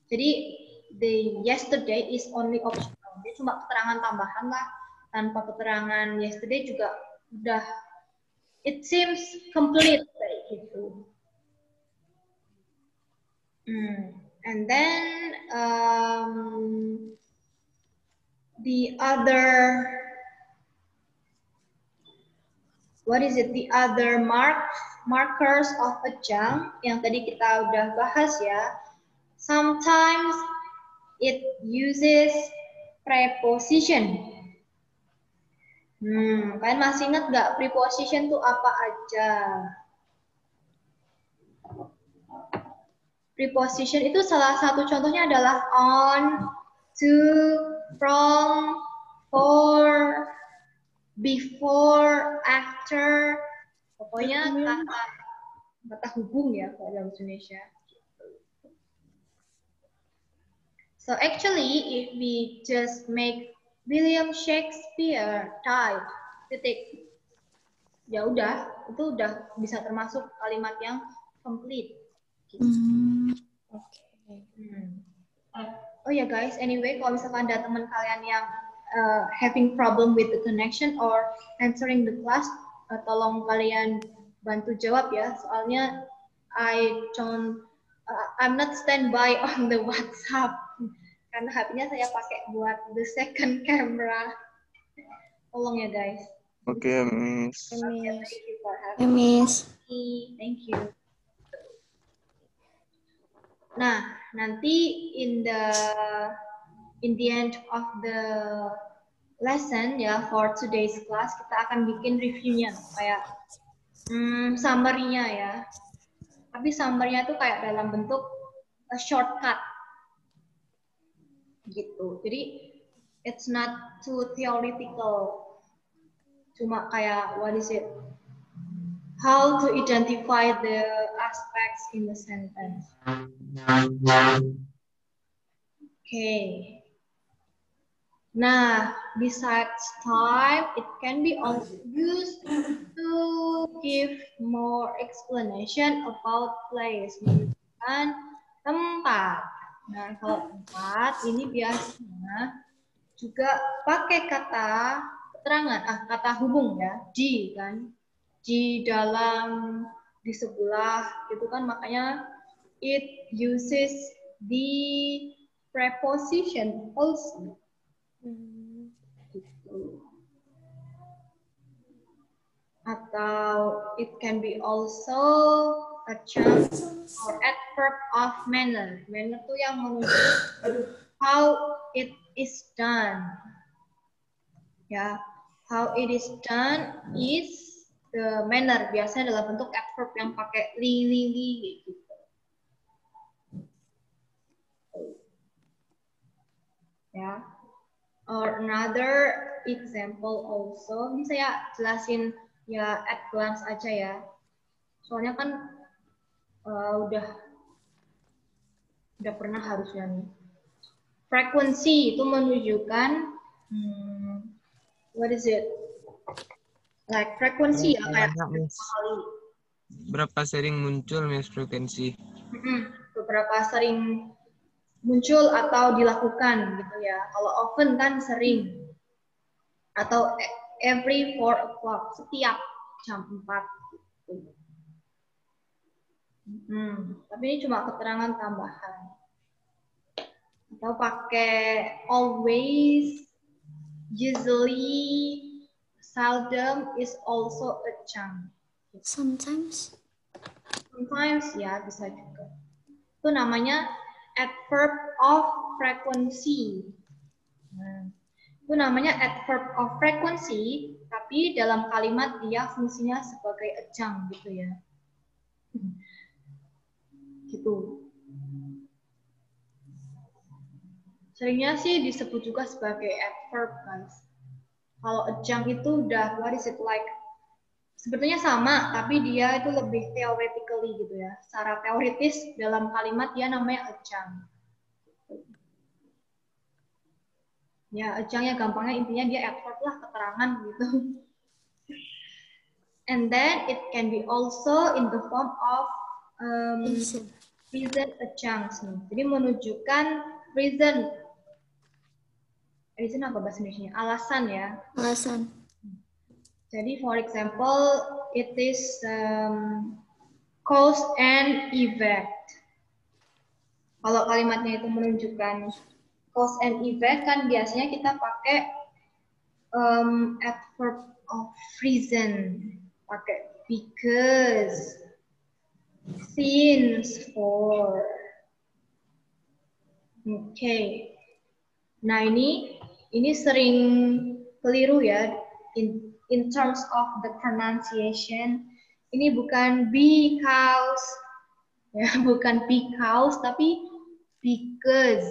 Jadi the yesterday is only optional. Dia cuma keterangan tambahan lah. Tanpa keterangan yesterday juga udah it seems complete kayak gitu. And then the other the other markers of adjunct yang tadi kita udah bahas ya. Sometimes it uses preposition. Kalian masih ingat nggak preposition itu apa aja? Preposition itu salah satu contohnya adalah on, to, from, for, before, after, pokoknya kata hubung ya kalau dalam Indonesia. So actually, if we just make William Shakespeare died, titik, ya udah, itu udah bisa termasuk kalimat yang complete. Oh ya guys, anyway, kalau misalkan ada teman kalian yang having problem with the connection or answering the class, tolong kalian bantu jawab ya. Soalnya I'm not standby on the WhatsApp karena HP-nya saya pakai buat the second camera. Tolong ya guys. Oke, Miss. Okay, thank you for having Miss. me. Thank you. Nah, nanti in the end of the lesson ya for today's class kita akan bikin reviewnya kayak summary-nya ya. Tapi summary-nya tuh kayak dalam bentuk shortcut gitu. Jadi it's not too theoretical. Cuma kayak what is it? How to identify the aspects in the sentence. Okay. Nah, besides time, it can be also used to give more explanation about place, menunjukkan tempat. Nah, kalau tempat ini biasanya juga pakai kata keterangan, kata hubung ya, di kan, di dalam, di sebelah, gitu kan, makanya it uses the preposition also. Atau it can be also adjunct or adverb of manner. Manner itu yang menunjukkan how it is done. Ya, how it is done is the manner. Biasanya dalam bentuk adverb yang pakai li gitu. Ya. Or another example also. Ini saya jelasin ya at glance aja ya. Soalnya kan udah pernah harusnya nih. Frequency itu menunjukkan what is it? Like frequency ya kayak kali. Berapa sering muncul Miss frekuensi? Beberapa sering muncul atau dilakukan gitu ya. Kalau often kan sering. Atau every 4 o'clock, setiap jam 4 gitu. Tapi ini cuma keterangan tambahan. Atau pakai always, usually, Seldom is also adjunct. Sometimes. Sometimes ya bisa juga. Itu namanya adverb of frequency. Nah, itu namanya adverb of frequency, tapi dalam kalimat dia fungsinya sebagai adjunct gitu ya. Gitu. Seringnya sih disebut juga sebagai adverb, guys. Kalau adjunct itu udah, what is it like? Sebetulnya sama, tapi dia itu lebih theoretically gitu ya. Secara teoritis dalam kalimat dia namanya adjunct. Ya, adjunct-nya gampangnya intinya dia adverb lah, keterangan gitu. And then it can be also in the form of reason adjuncts nih. Jadi menunjukkan reason. Reason apa bahasa Indonesia? Alasan ya. Alasan. Jadi for example, it is cause and effect. Kalau kalimatnya itu menunjukkan cause and effect kan biasanya kita pakai adverb of reason. Pakai because, since, for. Oke. Nah ini sering keliru ya in terms of the pronunciation. Ini bukan because, ya bukan because tapi because.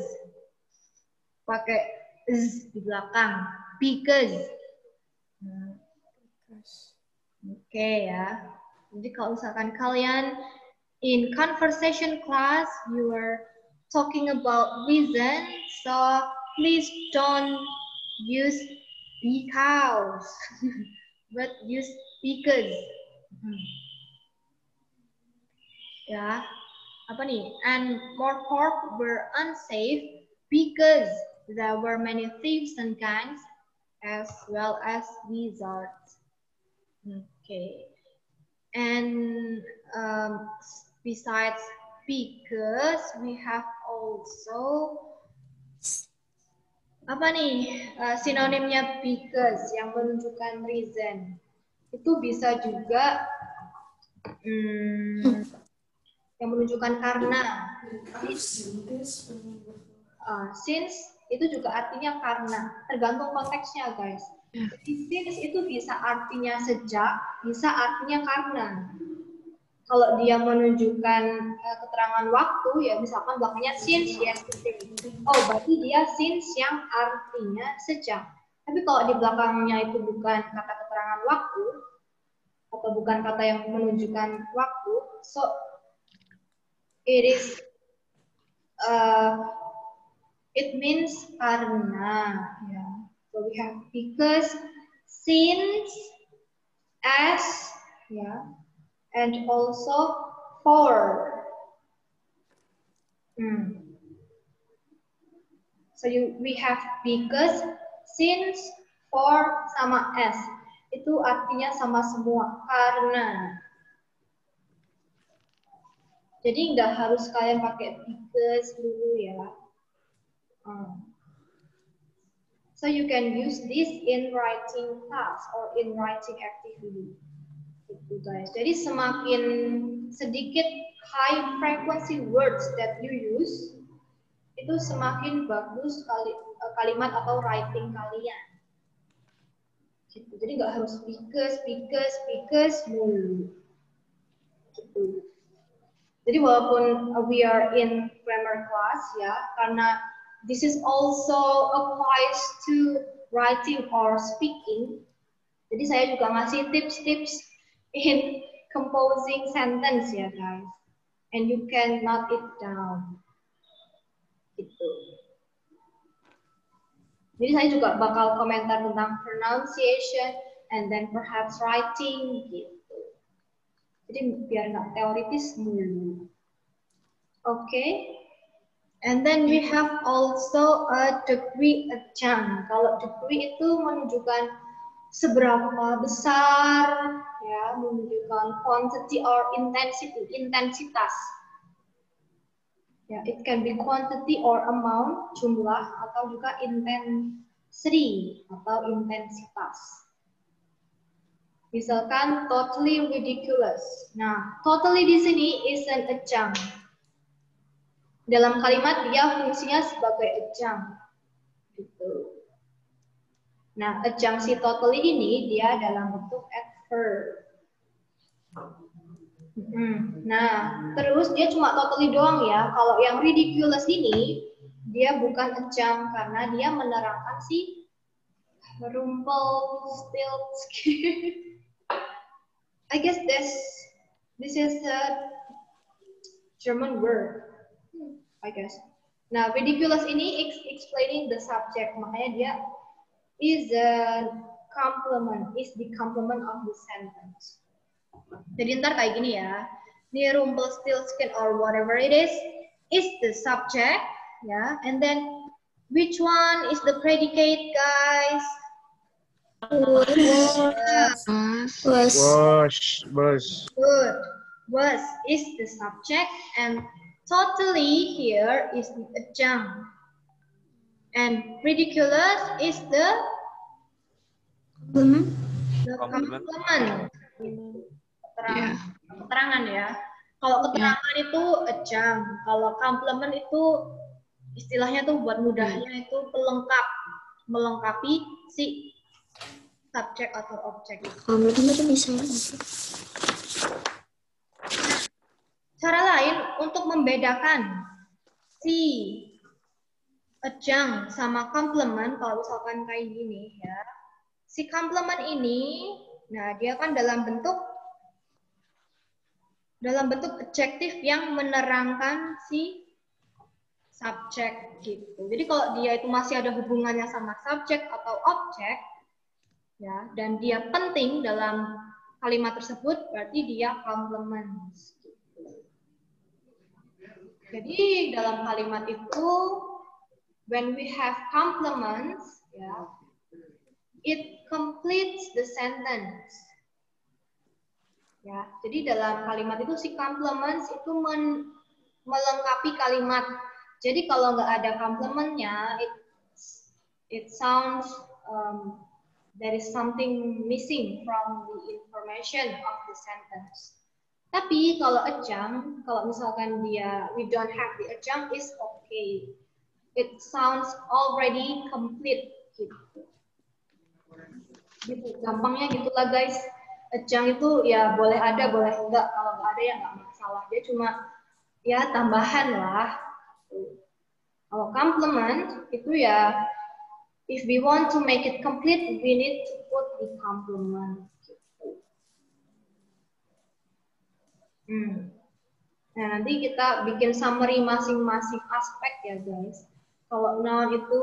Pakai z di belakang. Because. Oke ya. Jadi kalau misalkan kalian in conversation class you are talking about reason, so please don't use because, but use because. Ya, apa nih? And more pork were unsafe because there were many thieves and gangs as well as wizards. Okay. And besides because, we have also apa nih sinonimnya because yang menunjukkan reason. Itu bisa juga yang menunjukkan karena. Since itu juga artinya karena, tergantung konteksnya guys. Jadi since itu bisa artinya sejak, bisa artinya karena. Kalau dia menunjukkan keterangan waktu, ya misalkan belakangnya since yesterday. Oh, berarti dia since yang artinya sejak. Tapi kalau di belakangnya itu bukan kata keterangan waktu, atau bukan kata yang menunjukkan waktu, so it is it means karena. Ya. So we have because, since, as, ya. And also for. So we have because, since, for, sama as. Itu artinya sama semua, karena. Jadi nggak harus kalian pakai because dulu ya. So you can use this in writing class or in writing activity. Gitu guys. Jadi semakin sedikit high frequency words that you use, itu semakin bagus kalimat atau writing kalian. Gitu. Jadi nggak harus because mulu. Gitu. Jadi walaupun we are in grammar class ya, karena this is also applies to writing or speaking. Jadi saya juga ngasih tips-tips in composing sentence ya guys, and you can note it down. Gitu. Jadi saya juga bakal komentar tentang pronunciation and then perhaps writing gitu. Jadi biar nggak teoritis mulu. Okay. And then we have also a degree adjunct. Kalau degree itu menunjukkan seberapa besar, ya, menunjukkan quantity or intensity, intensitas. Ya, it can be quantity or amount, jumlah, atau juga intensity atau intensitas. Misalkan totally ridiculous. Nah, totally di sini is an adjunct. Dalam kalimat dia fungsinya sebagai adjunct. Gitu. Nah, adjunct si totally ini dia dalam bentuk adverb. Nah, terus dia cuma totally doang ya. Kalau yang ridiculous ini dia bukan adjunct karena dia menerangkan si Rumpelstiltskin. I guess this is a German word, I guess. Nah, ridiculous ini explaining the subject, makanya dia is a complement, is the complement of the sentence. Jadi ntar kayak gini ya, ini Rumpelstiltskin or whatever it is the subject, ya, and then which one is the predicate, guys? Was. Good. Was is the subject and totally here is the adjunct. And ridiculous is the complement. Keterangan ya. Kalau keterangan itu adjunct, kalau complement itu istilahnya tuh buat mudahnya itu pelengkap, melengkapi si subjek atau objek. Cara lain untuk membedakan si adjunct sama complement, kalau misalkan kayak gini ya, si complement ini, nah dia kan dalam bentuk adjektif yang menerangkan si subjek gitu. Jadi kalau dia itu masih ada hubungannya sama subjek atau objek, ya, dan dia penting dalam kalimat tersebut, berarti dia complement. Jadi dalam kalimat itu, when we have complements, ya, it completes the sentence. Ya, jadi dalam kalimat itu si complements itu melengkapi kalimat. Jadi kalau nggak ada complementnya, it sounds there is something missing from the information of the sentence. Tapi kalau adjunct, kalau misalkan we don't have the adjunct is okay. It sounds already complete gitu. Gitu, gampangnya gitulah guys. Adjunct itu ya boleh ada, boleh enggak. Kalau nggak ada ya nggak masalah. Dia cuma ya tambahan lah. Kalau complement itu ya, if we want to make it complete, we need to put the complement. Nah, nanti kita bikin summary masing-masing aspek ya guys. Kalau noun itu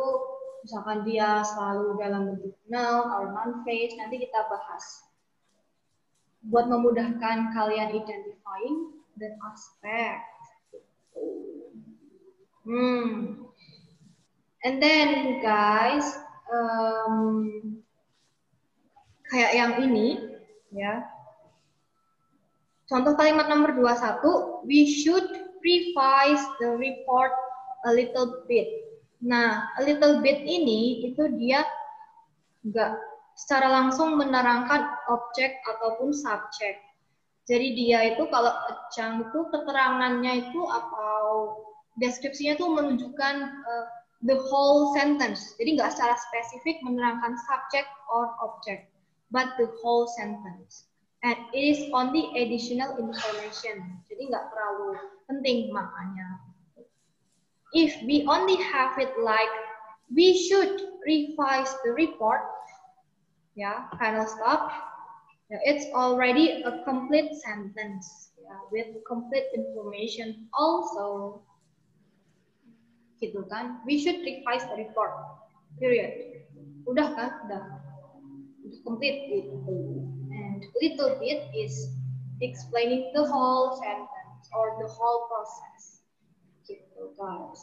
misalkan dia selalu dalam bentuk noun or noun phrase, nanti kita bahas. Buat memudahkan kalian identifying the aspect. And then guys, kayak yang ini ya. Contoh kalimat nomor 21, we should revise the report a little bit. Nah, a little bit ini itu dia nggak secara langsung menerangkan objek ataupun subjek. Jadi dia itu kalau adjunct itu keterangannya itu atau deskripsinya itu menunjukkan the whole sentence. Jadi nggak secara spesifik menerangkan subjek or object, but the whole sentence. And it is only additional information. Jadi nggak terlalu penting maknanya. If we only have it like, we should revise the report, yeah, kind of stuff, yeah, it's already a complete sentence, yeah, with complete information also. Gitu kan? We should revise the report, period. Udah kan? Udah complete gitu. And little bit is explaining the whole sentence or the whole process. Gitu guys.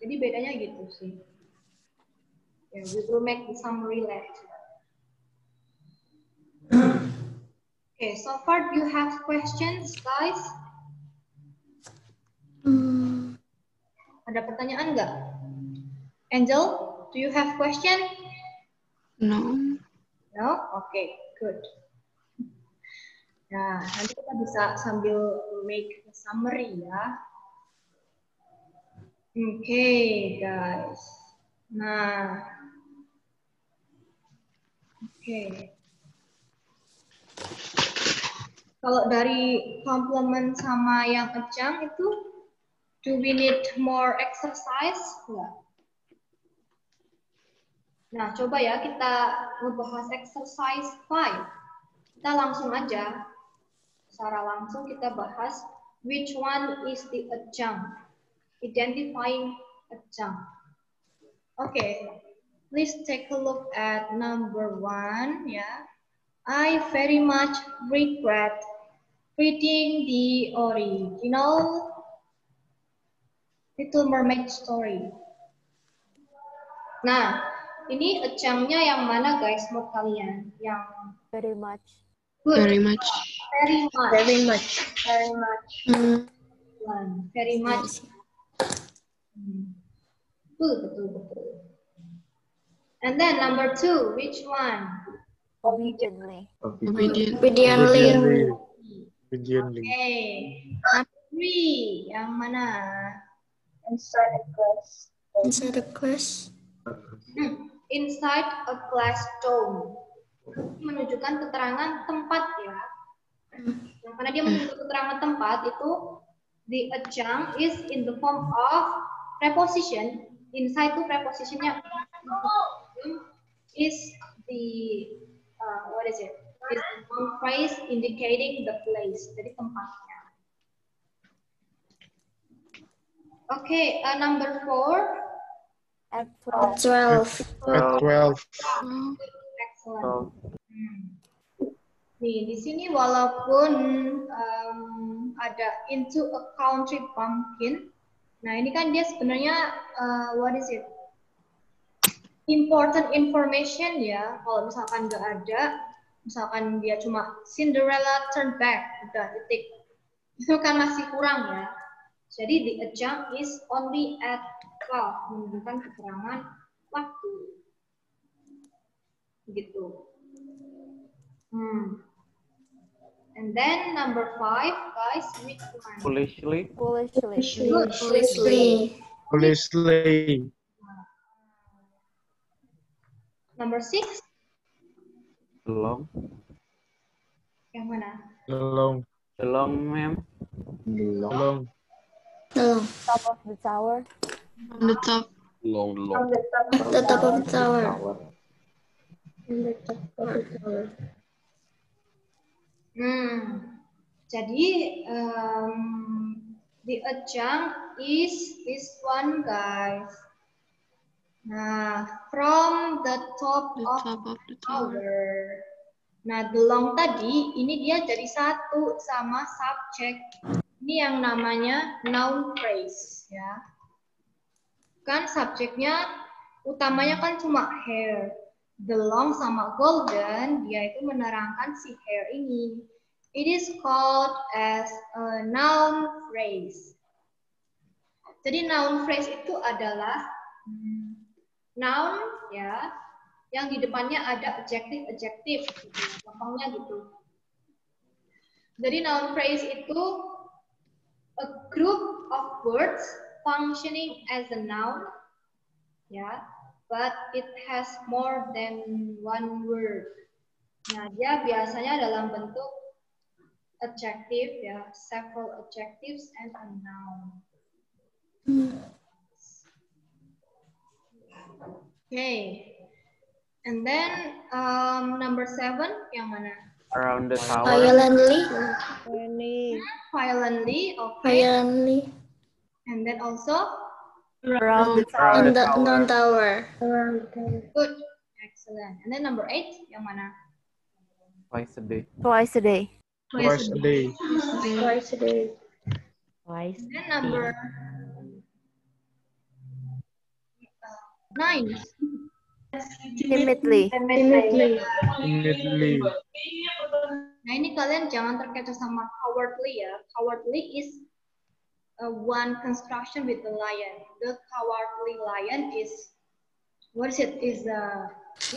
Jadi bedanya gitu sih. Yeah, we will make the summary later. Okay, so far do you have questions, guys? Ada pertanyaan nggak? Angel, do you have question? No. No? Okay, good. Nah, nanti kita bisa sambil make a summary ya. Oke, guys. Nah, oke. Kalau dari complement sama yang adjunct itu, do we need more exercise? Enggak. Nah, coba ya kita ngebahas exercise 5. Kita langsung aja, secara langsung kita bahas which one is the adjunct. Identifying adjunct. Okay, please take a look at number 1 ya. I very much regret reading the original Little Mermaid story. Nah, ini adjunct-nya yang mana guys menurut kalian? Yang Very much. good. Very much. Very much. Very much. Very much. Very much. Betul. And then number 2, which one? Obediently. Obediently. Okay. Number 3, yang mana? Inside a class. Inside a classroom. Menunjukkan keterangan tempat ya. Nah, karena dia menunjukkan keterangan tempat itu, the adjunct is in the form of preposition. Inside itu prepositionnya is the what is it? Is the noun phrase indicating the place. Jadi tempatnya. Okay, number 4. At 12. Excellent. Nih, di sini walaupun ada into a country bumpkin, nah ini kan dia sebenarnya what is it? Important information ya. Kalau misalkan nggak ada, misalkan dia cuma Cinderella turn back, udah titik. Itu kan masih kurang ya. Jadi the adjunct is only at 12, menunjukkan keterangan waktu. Gitu. And then number 5, guys, which one? Foolishly. Number 6. Belong. Yang mana? Belong, ma'am. top of the tower. On the top. The top of the tower. Jadi the adjunct is this one, guys. Nah, from the top of the tower. Nah, belong tadi ini dia jadi satu sama subject. Ini yang namanya noun phrase ya. Kan subjeknya utamanya kan cuma hair. The long sama golden, dia itu menerangkan si hair ini. It is called as a noun phrase. Jadi noun phrase itu adalah noun ya, yang di depannya ada adjektif, gampangnya gitu. Jadi noun phrase itu a group of words functioning as a noun, ya. But it has more than one word. Nah, dia biasanya dalam bentuk adjective ya, several adjectives and a noun. Okay. And then number 7 yang mana? Around the tower. Violently, okay. Violently. And then also Around the On tower. the tower. good, excellent. And then number 8 yang mana? Twice a day. Twice a day. Twice a day. And then number 9. Timidly. Nah, ini kalian jangan terkecoh sama cowardly ya. Cowardly is one construction with the lion. The cowardly lion is what is it?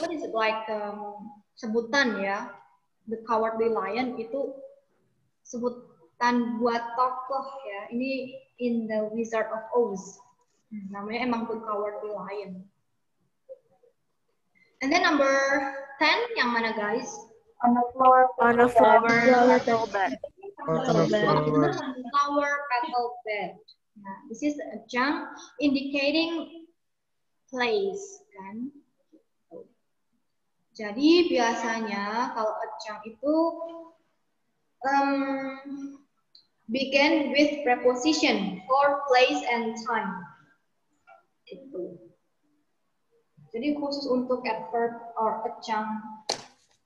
What is it like sebutan ya? The cowardly lion itu sebutan buat tokoh ya. Ini in the Wizard of Oz. Namanya emang The Cowardly Lion. And then number 10 yang mana guys? On the floor. On the floor. Petal bed. Flower petal bed. Nah, this is a junk indicating place kan. Jadi biasanya kalau adjunct itu begin with preposition for place and time. Itu. Jadi khusus untuk adverb or adjunct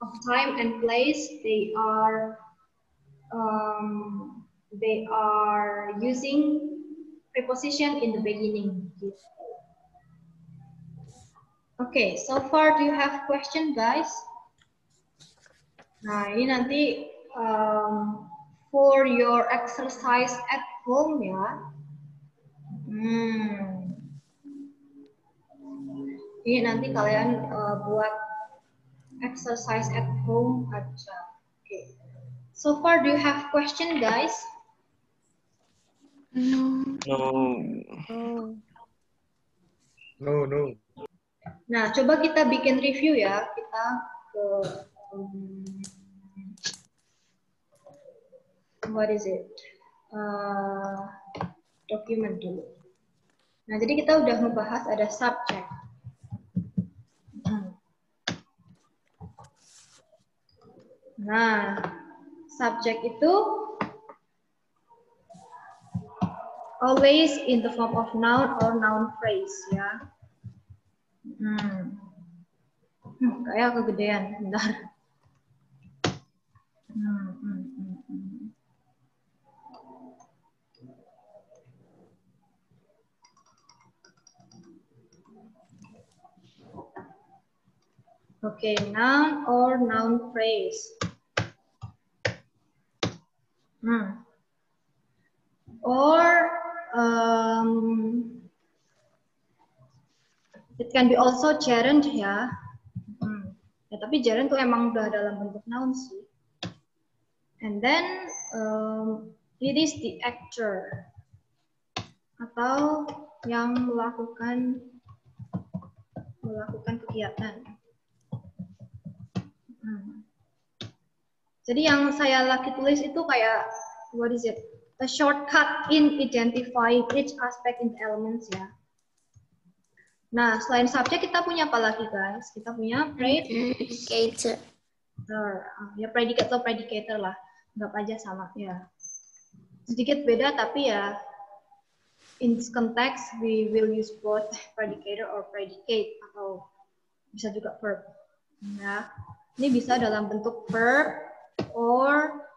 of time and place, they are using preposition in the beginning. Okay, so far do you have question guys? Nah ini nanti for your exercise at home ya. Ini nanti kalian buat exercise at home aja. Okay. So far do you have question guys? No. No. Nah, coba kita bikin review ya. Kita ke what is it? Document dulu. Nah, jadi kita udah membahas ada subject. Nah, subject itu always in the form of noun or noun phrase ya. Kayak kegedean, bentar. Okay, noun or noun phrase. Or it can be also gerund ya. Ya tapi gerund tuh emang udah dalam bentuk noun sih. And then it is the actor atau yang melakukan kegiatan. Jadi yang saya lagi tulis itu kayak what is it? A shortcut in identifying each aspect in the elements ya. Nah, selain subjek kita punya apa lagi guys? Kita punya Predicator. Ya predicate atau predicator lah. Anggap aja sama ya. Sedikit beda tapi ya in this context we will use both predicator or predicate atau bisa juga verb. Ya. Ini bisa dalam bentuk verb or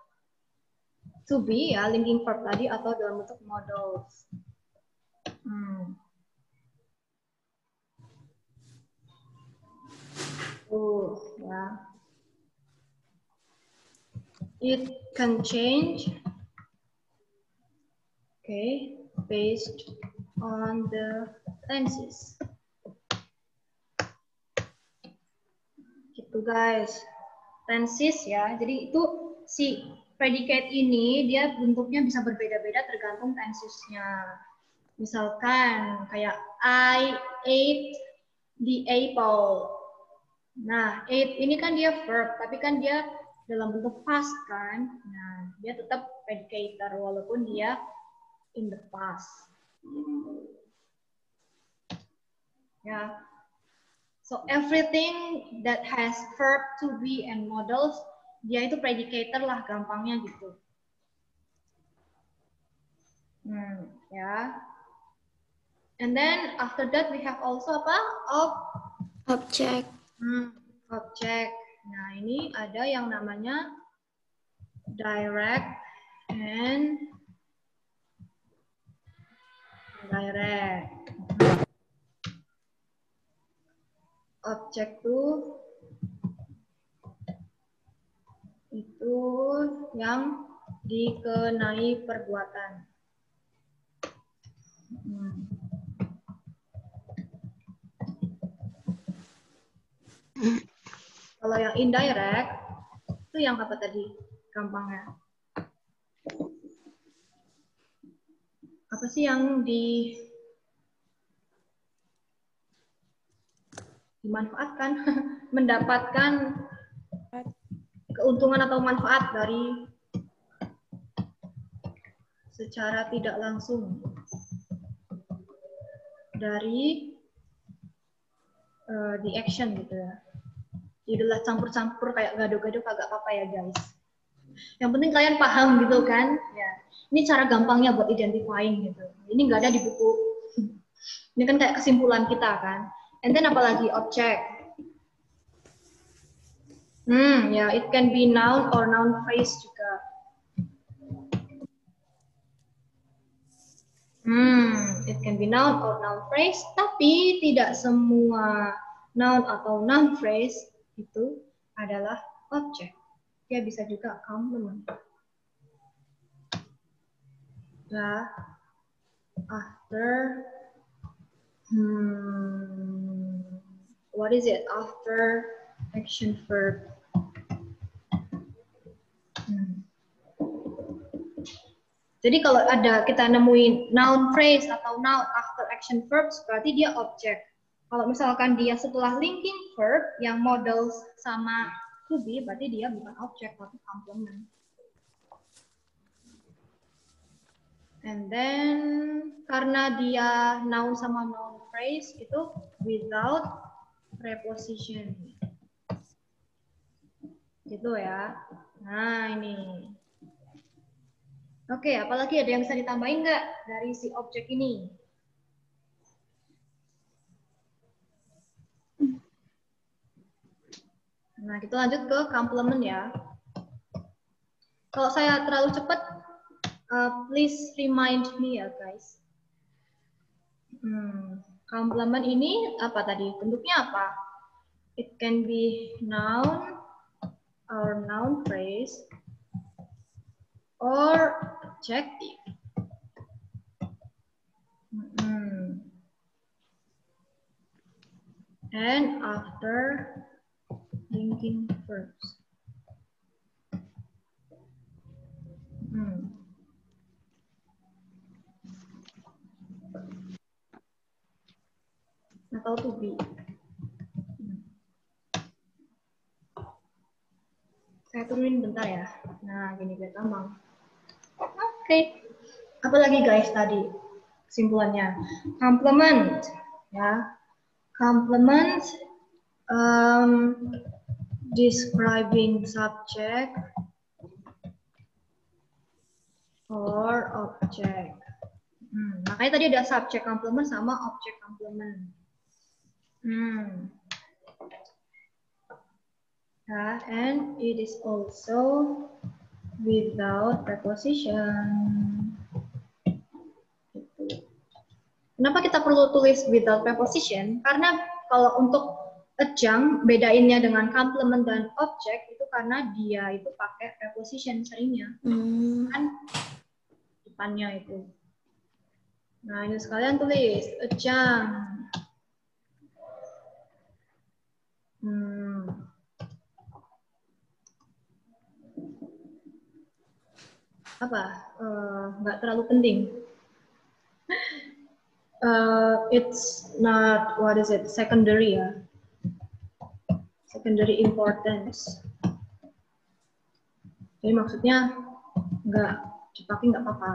to be ya, linking verb tadi atau dalam bentuk modals. Ya. It can change, okay, based on the tenses. Gitu guys, tenses ya. Jadi itu si predicate ini dia bentuknya bisa berbeda-beda tergantung tensesnya. Misalkan kayak I ate the apple. Nah, ate ini kan dia verb, tapi kan dia dalam bentuk past kan. Nah, dia tetap predicator walaupun dia in the past. Ya. So everything that has verb, to be, and modals, dia itu predicator lah gampangnya gitu. Ya. And then after that we have also apa? Object. Object. Nah ini ada yang namanya direct and indirect. Objek itu yang dikenai perbuatan. Kalau yang indirect itu yang apa tadi gampangnya? Apa sih yang dimanfaatkan? Mendapatkan keuntungan atau manfaat dari secara tidak langsung dari di action gitu ya. Jadilah campur-campur kayak gado-gado kagak apa-apa ya guys. Yang penting kalian paham gitu kan? Ya. Ini cara gampangnya buat identifying gitu. Ini nggak ada di buku. Ini kan kayak kesimpulan kita kan. And then apalagi object. Ya, it can be noun or noun phrase juga. It can be noun or noun phrase, tapi tidak semua noun atau noun phrase itu adalah object. Dia bisa juga complement. Nah, after, what is it? After action verb. Jadi kalau ada kita nemuin noun phrase atau noun after action verbs, berarti dia objek. Kalau misalkan dia setelah linking verb yang model sama to be, berarti dia bukan objek tapi complement. And then karena dia noun sama noun phrase itu without preposition. Gitu ya. Nah, ini. Oke, apalagi ada yang bisa ditambahin nggak dari si objek ini? Nah, kita lanjut ke complement ya. Kalau saya terlalu cepat, please remind me ya guys. Complement ini apa tadi? Bentuknya apa? It can be noun or noun phrase or adjective. And after linking verbs. Atau to be. Saya turunin bentar ya. Nah, gini biar gampang. Oke. Apa lagi guys tadi? Kesimpulannya. Complement. Ya. Complement describing subject or object. Makanya tadi ada subject complement sama object complement. And it is also without preposition. Kenapa kita perlu tulis without preposition? Karena kalau untuk adjunct, bedainnya dengan complement dan object itu karena dia itu pakai preposition seringnya. Kan depannya itu. Nah, ini sekalian tulis adjunct. Nggak terlalu penting. It's not, what is it, secondary ya. Secondary importance. Jadi maksudnya nggak dipakai nggak apa-apa.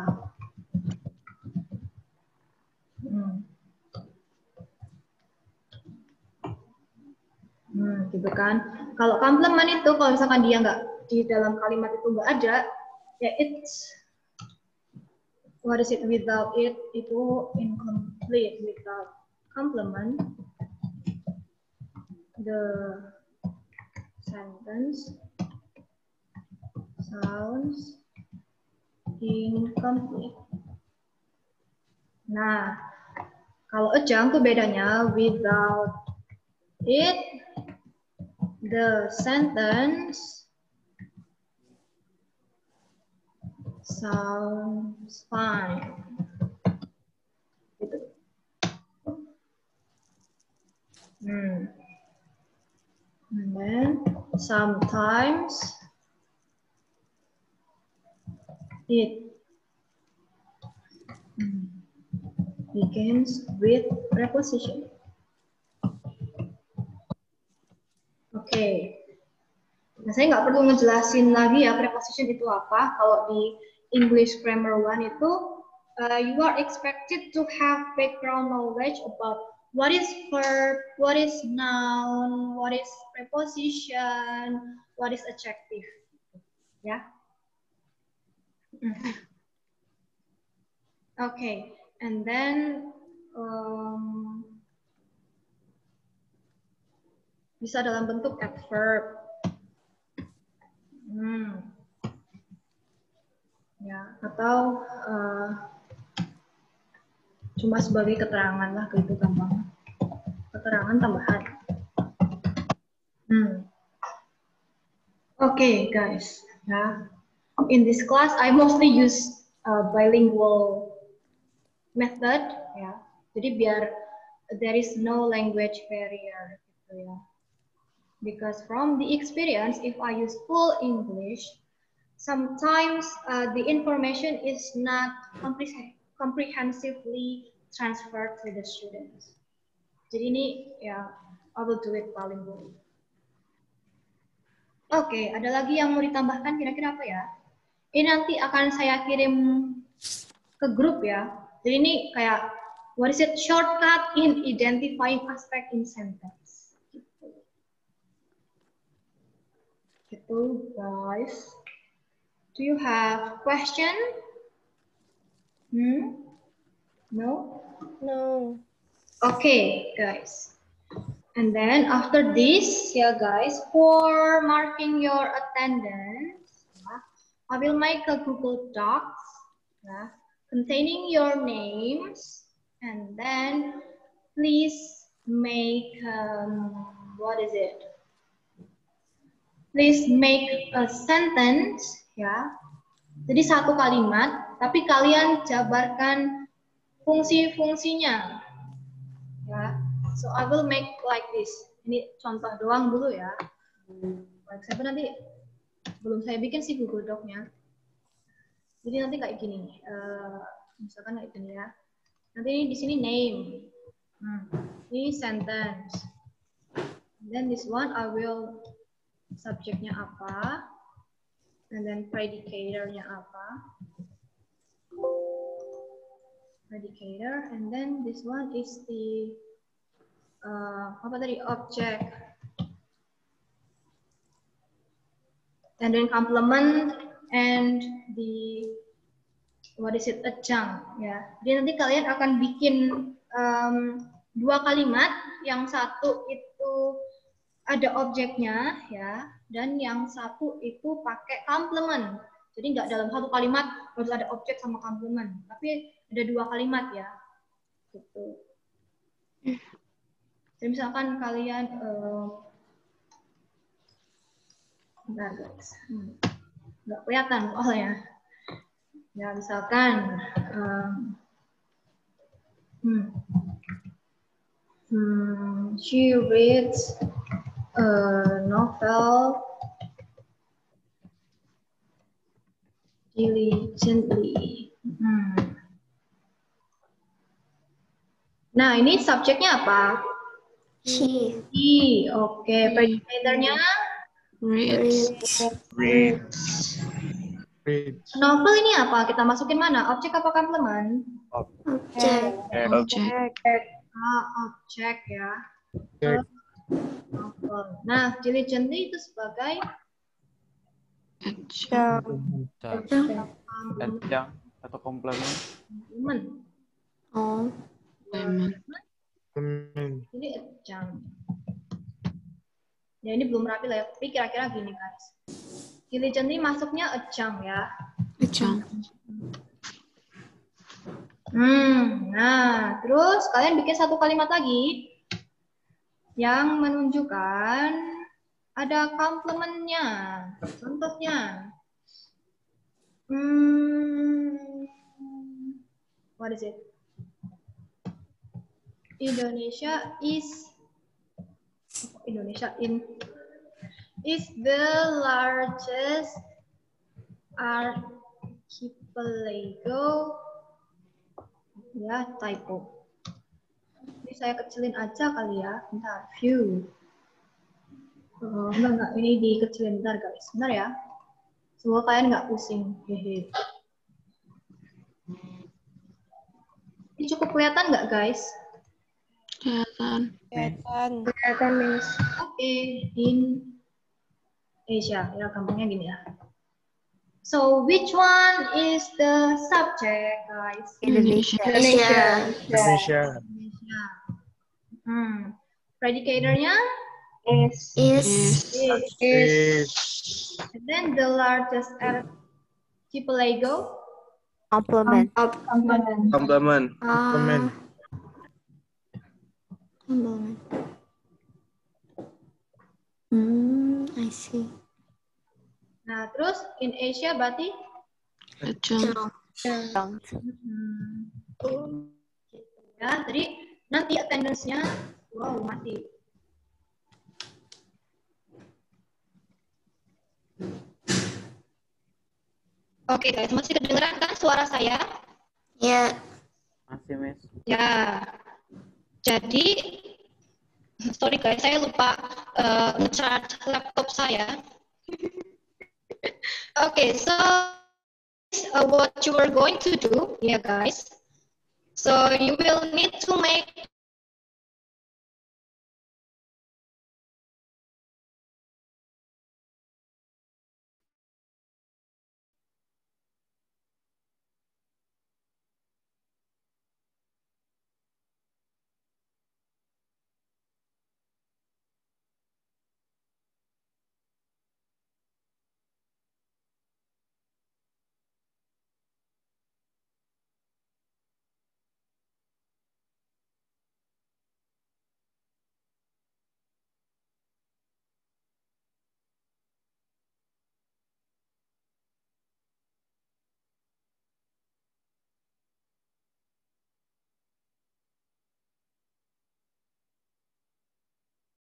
Gitu kan. Kalau complement itu kalau misalkan dia nggak di dalam kalimat itu nggak ada, ya it's, what is it, without it itu incomplete. Without complement, the sentence sounds incomplete. Nah, kalau adjunct tuh bedanya without it, the sentence sounds fine. Gitu. And then sometimes It begins with preposition. Oke. Nah, saya nggak perlu ngejelasin lagi ya preposition itu apa. Kalau di English Grammar 1 itu, you are expected to have background knowledge about what is verb, what is noun, what is preposition, what is adjective. Ya. Okay, and then bisa dalam bentuk adverb. Ya, atau cuma sebagai keterangan lah, gitu gampang. Keterangan tambahan. Okay, guys. Ya. In this class, I mostly use bilingual method. Ya. Jadi biar there is no language barrier, gitu ya. Because from the experience, if I use full English, sometimes the information is not comprehensively transferred to the students. Jadi ini ya, I will do it bilingual. Oke, ada lagi yang mau ditambahkan kira-kira apa ya? Ini nanti akan saya kirim ke grup ya. Jadi ini kayak what is it? Shortcut in identifying aspect in sentence. Gitu, guys. Do you have question? No? No. Okay, guys. And then after this, yeah, guys, for marking your attendance, I will make a Google Docs containing your names, and then please make what is it? Please make a sentence, ya. Jadi satu kalimat, tapi kalian jabarkan fungsi-fungsinya, ya. So I will make like this. Ini contoh doang dulu ya. Like saya nanti belum saya bikin sih Google Doc-nya. Jadi nanti kayak gini. Misalkan kayak gini ya. Nanti di sini name. Ini sentence. And then this one I will subjeknya apa. And then predicator-nya apa. Predicator. And then this one is the apa tadi, object, and then complement and the what is it, adjunct, ya. Jadi nanti kalian akan bikin dua kalimat, yang satu itu ada objeknya, ya, dan yang satu itu pakai complement. Jadi nggak dalam satu kalimat harus ada objek sama complement, tapi ada dua kalimat ya, gitu. Jadi misalkan kalian, bentar guys, nggak kelihatan soalnya. Ya misalkan, she reads a novel diligently. Nah ini subjeknya apa? She. Oke, predicatornya Reads. novel ini apa? Kita masukin mana? Objek apa complement? Object. Object. Objek ya. Novel. Nah, diligently itu sebagai Adjunct atau komplement. Oh. Ini adjunct. Ya ini belum rapi lah ya, tapi kira-kira gini guys. Diligently masuknya adjunct ya. Adjunct. Nah, terus kalian bikin satu kalimat lagi yang menunjukkan ada complementnya. Contohnya, what is it? Indonesia is the largest Archipelago. Ya, typo. Ini saya kecilin aja kali ya. Bentar, view. Oh, enggak. Ini dikecilin bentar guys. Bentar ya. Semua kalian nggak pusing. Hehe. Ini cukup kelihatan nggak guys? Kelihatan. Kelihatan. Kelihatan, Miss. Oke, in Asia. Ya, gampangnya gini ya. So, which one is the subject, guys? Indonesia. Indonesia. Indonesia. Indonesia. Predicatornya? Is. Is. Is. And then the largest archipelago? Complement. Complement. Complement. Complement. Complement. I see. Nah, terus in Asia berarti? Kejang. Ya, jadi nanti attendance-nya, wow, mati. Oke guys, masih kedengeran kan suara saya? Ya. Masih, Miss. Ya, jadi, sorry guys, saya lupa nge-charge laptop saya. Okay, so what you are going to do, yeah guys. So you will need to make